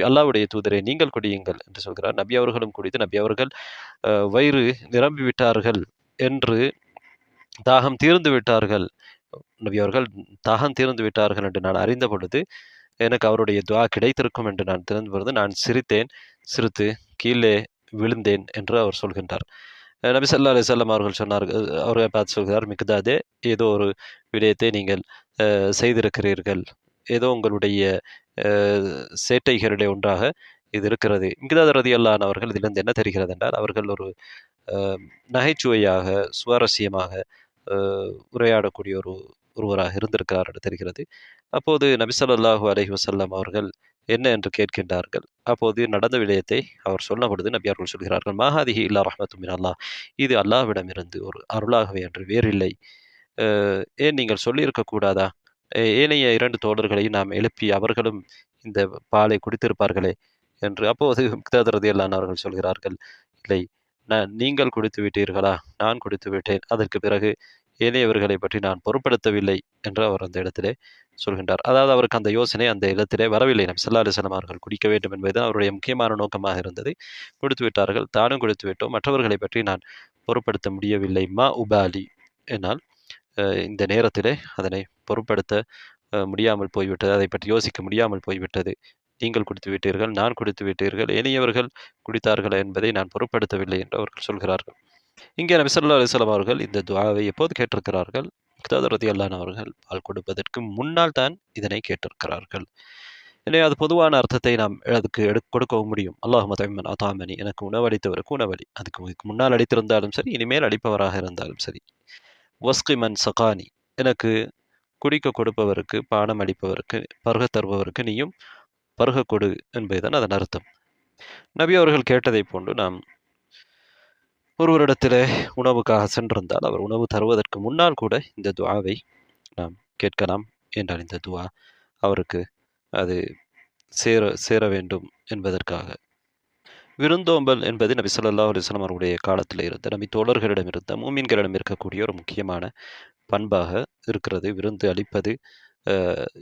அல்லாஹ்வுடைய தூதரே நீங்கள் குடியுங்கள் என்று சொல்கிறார். நபி அவர்களும் குடித்து நபி அவர்கள் வயிறு நிரம்பி விட்டார்கள் என்று, தாகம் தீர்ந்து விட்டார்கள், நபி அவர்கள் தாகம் தீர்ந்து விட்டார்கள் என்று நான் அறிந்த பொழுது எனக்கு அவருடைய துஆ கிடைத்திருக்கும் என்று நான் தெரிந்த பொழுது நான் சிரித்தேன். சிரித்து கீழே விழுந்தேன் என்று அவர் சொல்கின்றார். நபி ஸல்லல்லாஹு அலைஹி வஸல்லம் அவர்கள் சொன்னார்கள், அவரை பார்த்து சொல்கிறார், மிக்தாதே, ஏதோ ஒரு விடயத்தை நீங்கள் செய்திருக்கிறீர்கள். ஏதோ உங்களுடைய அ சேட்டைகளிலே ஒன்றாக இது இருக்கிறது. மிக்தாத் ரலியல்லாஹு அன்ஹு அவர்கள் இதிலிருந்து என்ன தெரிகிறது என்றால், அவர்கள் ஒரு நகைச்சுவையாக, சுவாரஸ்யமாக அ உரையாடக்கூடிய ஒருவராக இருந்திருக்கிறார் என்று தெரிகிறது. அப்போது நபி ஸல்லல்லாஹு அலைஹி வஸல்லம் அவர்கள் என்ன என்று கேட்கின்றார்கள். அப்போது நடந்த விடயத்தை அவர் சொன்னபொழுது நபி அவர்கள் சொல்கிறார்கள், மா ஹாதிஹி இல்லா ரஹ்மத்தும் மின் அல்லாஹ். இது அல்லாஹ்விடமிருந்து ஒரு அருளாகவே அன்று வேறில்லை. அ ஏன் நீங்கள் சொல்லியிருக்க கூடாதா? ஏனைய 2 தோழர்களையும் நாம் எழுப்பி அவர்களும் இந்த பாலை குடித்திருப்பார்களே என்று. அப்போது மிக்தாத் ரலியல்லாஹு அன்ஹு அவர்கள் சொல்கிறார்கள், இல்லை, நீங்கள் குடித்து விட்டீர்களா? நான் குடித்து விட்டேன். அதற்கு பிறகு ஏனையவர்களை பற்றி நான் பொருட்படுத்தவில்லை என்று அவர் அந்த இடத்திலே சொல்கின்றார். அதாவது அவருக்கு அந்த யோசனை அந்த இடத்திலே வரவில்லை. நபி ஸல்லல்லாஹு அலைஹி வஸல்லம் அவர்கள் குடிக்க வேண்டும் என்பது அவருடைய முக்கியமான நோக்கமாக இருந்தது. குடித்து விட்டார்கள், தானும் குடித்து விட்டோம், மற்றவர்களை பற்றி நான் பொருட்படுத்த முடியவில்லை. மா உபாலி, என்னால் இந்த நேரத்திலே அதனை பொருட்படுத்த முடியாமல் போய்விட்டது. அதை பற்றி யோசிக்க முடியாமல் போய்விட்டது. நீங்கள் குடித்து விட்டீர்கள், நான் குடித்து விட்டீர்கள், ஏனையவர்கள் குடித்தார்களா என்பதை நான் பொருட்படுத்தவில்லை என்று அவர்கள் சொல்கிறார்கள். இங்கே நபி ஸல்லல்லாஹு அலைஹி வஸல்லம் அவர்கள் இந்த துஆவை எப்போது கேட்டிருக்கிறார்கள்? மிக்தாத் ரலியல்லாஹு அன்ஹு அவர்கள் பால் கொடுப்பதற்கு முன்னால் தான் இதனை கேட்டிருக்கிறார்கள். எனவே அது பொதுவான அர்த்தத்தை நாம் அதுக்கு கொடுக்கவும் முடியும். அல்லாஹும்ம தஇம்மன் அதாமனி, எனக்கு உணவளித்தவருக்கு உணவளி. அதுக்கு முன்னால் அளித்திருந்தாலும் சரி, இனிமேல் அளிப்பவராக இருந்தாலும் சரி. வஸ்கி மன் சகானி, எனக்கு குடிக்க கொடுப்பவருக்கு, பானம் அளிப்பவருக்கு, பருக தருபவருக்கு நீயும் பருக கொடு என்பதுதான் அதன் அர்த்தம். நபி அவர்கள் கேட்டதைப் போன்று நாம் ஒருவரிடத்திலே உணவுக்காக சென்றிருந்தால் அவர் உணவு தருவதற்கு முன்னால் கூட இந்த துஆவை நாம் கேட்கலாம். என்றால் இந்த துஆ அவருக்கு அது சேர வேண்டும் என்பதற்காக. விருந்தோம்பல் என்பது நபி ஸல்லல்லாஹு அலைஹி வஸல்லம் அவருடைய காலத்தில் இருந்த நபி தோழர்களிடம் இருந்த மூமின்களிடம் இருக்கக்கூடிய ஒரு முக்கியமான பண்பாக இருக்கிறது. விருந்து அளிப்பது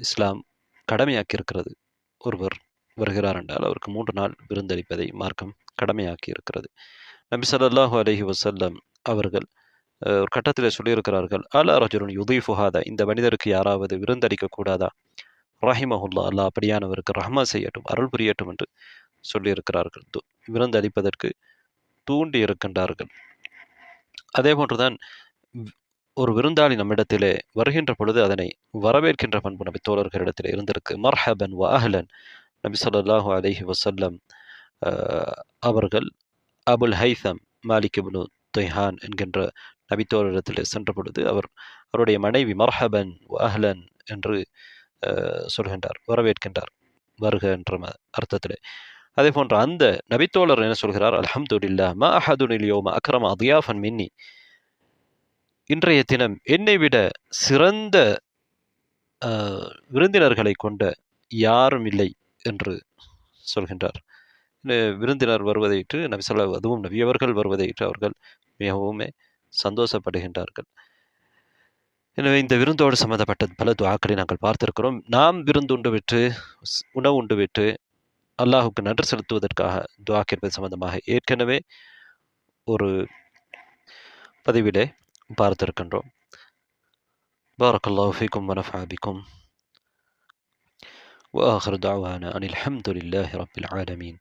இஸ்லாம் கடமையாக்கி இருக்கிறது. ஒருவர் வருகிறார் என்றால் அவருக்கு 3 நாள் விருந்தளிப்பதை மார்க்கம் கடமையாக்கி இருக்கிறது. நபி ஸல்லல்லாஹு அலைஹி வஸல்லம் அவர்கள் ஒரு கட்டத்திலே சொல்லியிருக்கிறார்கள், அலா ரஜுலுன் யுதீஃபு ஹாதா, இந்த மனிதருக்கு யாராவது விருந்தளிக்க கூடாதா? ரஹிமஹுல்லா, அல்லாஹ் அப்படியானவருக்கு ரஹ்மா செய்யட்டும், அருள் புரியட்டும் என்று சொல்லியிருக்கிறார்கள். விருந்து அளிப்பதற்கு தூண்டி இருக்கின்றார்கள். அதே போன்றுதான் ஒரு விருந்தாளி நம்மிடத்திலே வருகின்ற பொழுது அதனை வரவேற்கின்ற பண்பு நபி தோழர்களிடத்திலே இருந்திருக்கு. மர்ஹபன் வ அஹ்லன். நபி ஸல்லல்லாஹு அலைஹி வஸல்லம் அவர்கள் அபுல் ஹைசம் மாலிக் இப்னு துய்ஹான் என்கின்ற நபித்தோரிடத்தில் சென்ற பொழுது அவருடைய மனைவி மர்ஹபன் வ அஹ்லன் என்று சொல்கின்றார், வரவேற்கின்றார், வருக என்ற அர்த்தத்திலே. அதே போன்று அந்த நபித்தோழர் என்ன சொல்கிறார், அல்ஹம்துலில்லாஹ் மா அஹதுனில் யௌம அக்ரம அத்யாஃபன் மின்னி, இன்றைய தினம் என்னை விட சிறந்த விருந்தினர்களை கொண்ட யாரும் இல்லை என்று சொல்கின்றார். விருந்தினர் வருவதையிட்டு நபி ஸல்லல்லாஹு, அதுவும் நபியவர்கள் வருவதையிட்டு அவர்கள் மிகவும் சந்தோஷப்படுகின்றார்கள். எனவே இந்த விருந்தோடு சம்பந்தப்பட்ட பல துஆக்களை நாங்கள் பார்த்திருக்கிறோம். நாம் விருந்துண்டு விட்டு, உணவு உண்டு விட்டு அல்லாஹுக்கு நன்றி செலுத்துவதற்காக துஆ கேட்பது சம்பந்தமாக ஏற்கனவே ஒரு பதிவிலே பார்த்திருக்கின்றோம். பாரக்கல்லாஹு ஃபீக்கும் வ நஃபஅ பிக்கும் வ ஆகிரு தஅவானா அனில் ஹம்துலில்லாஹி ரப்பில் ஆலமீன்.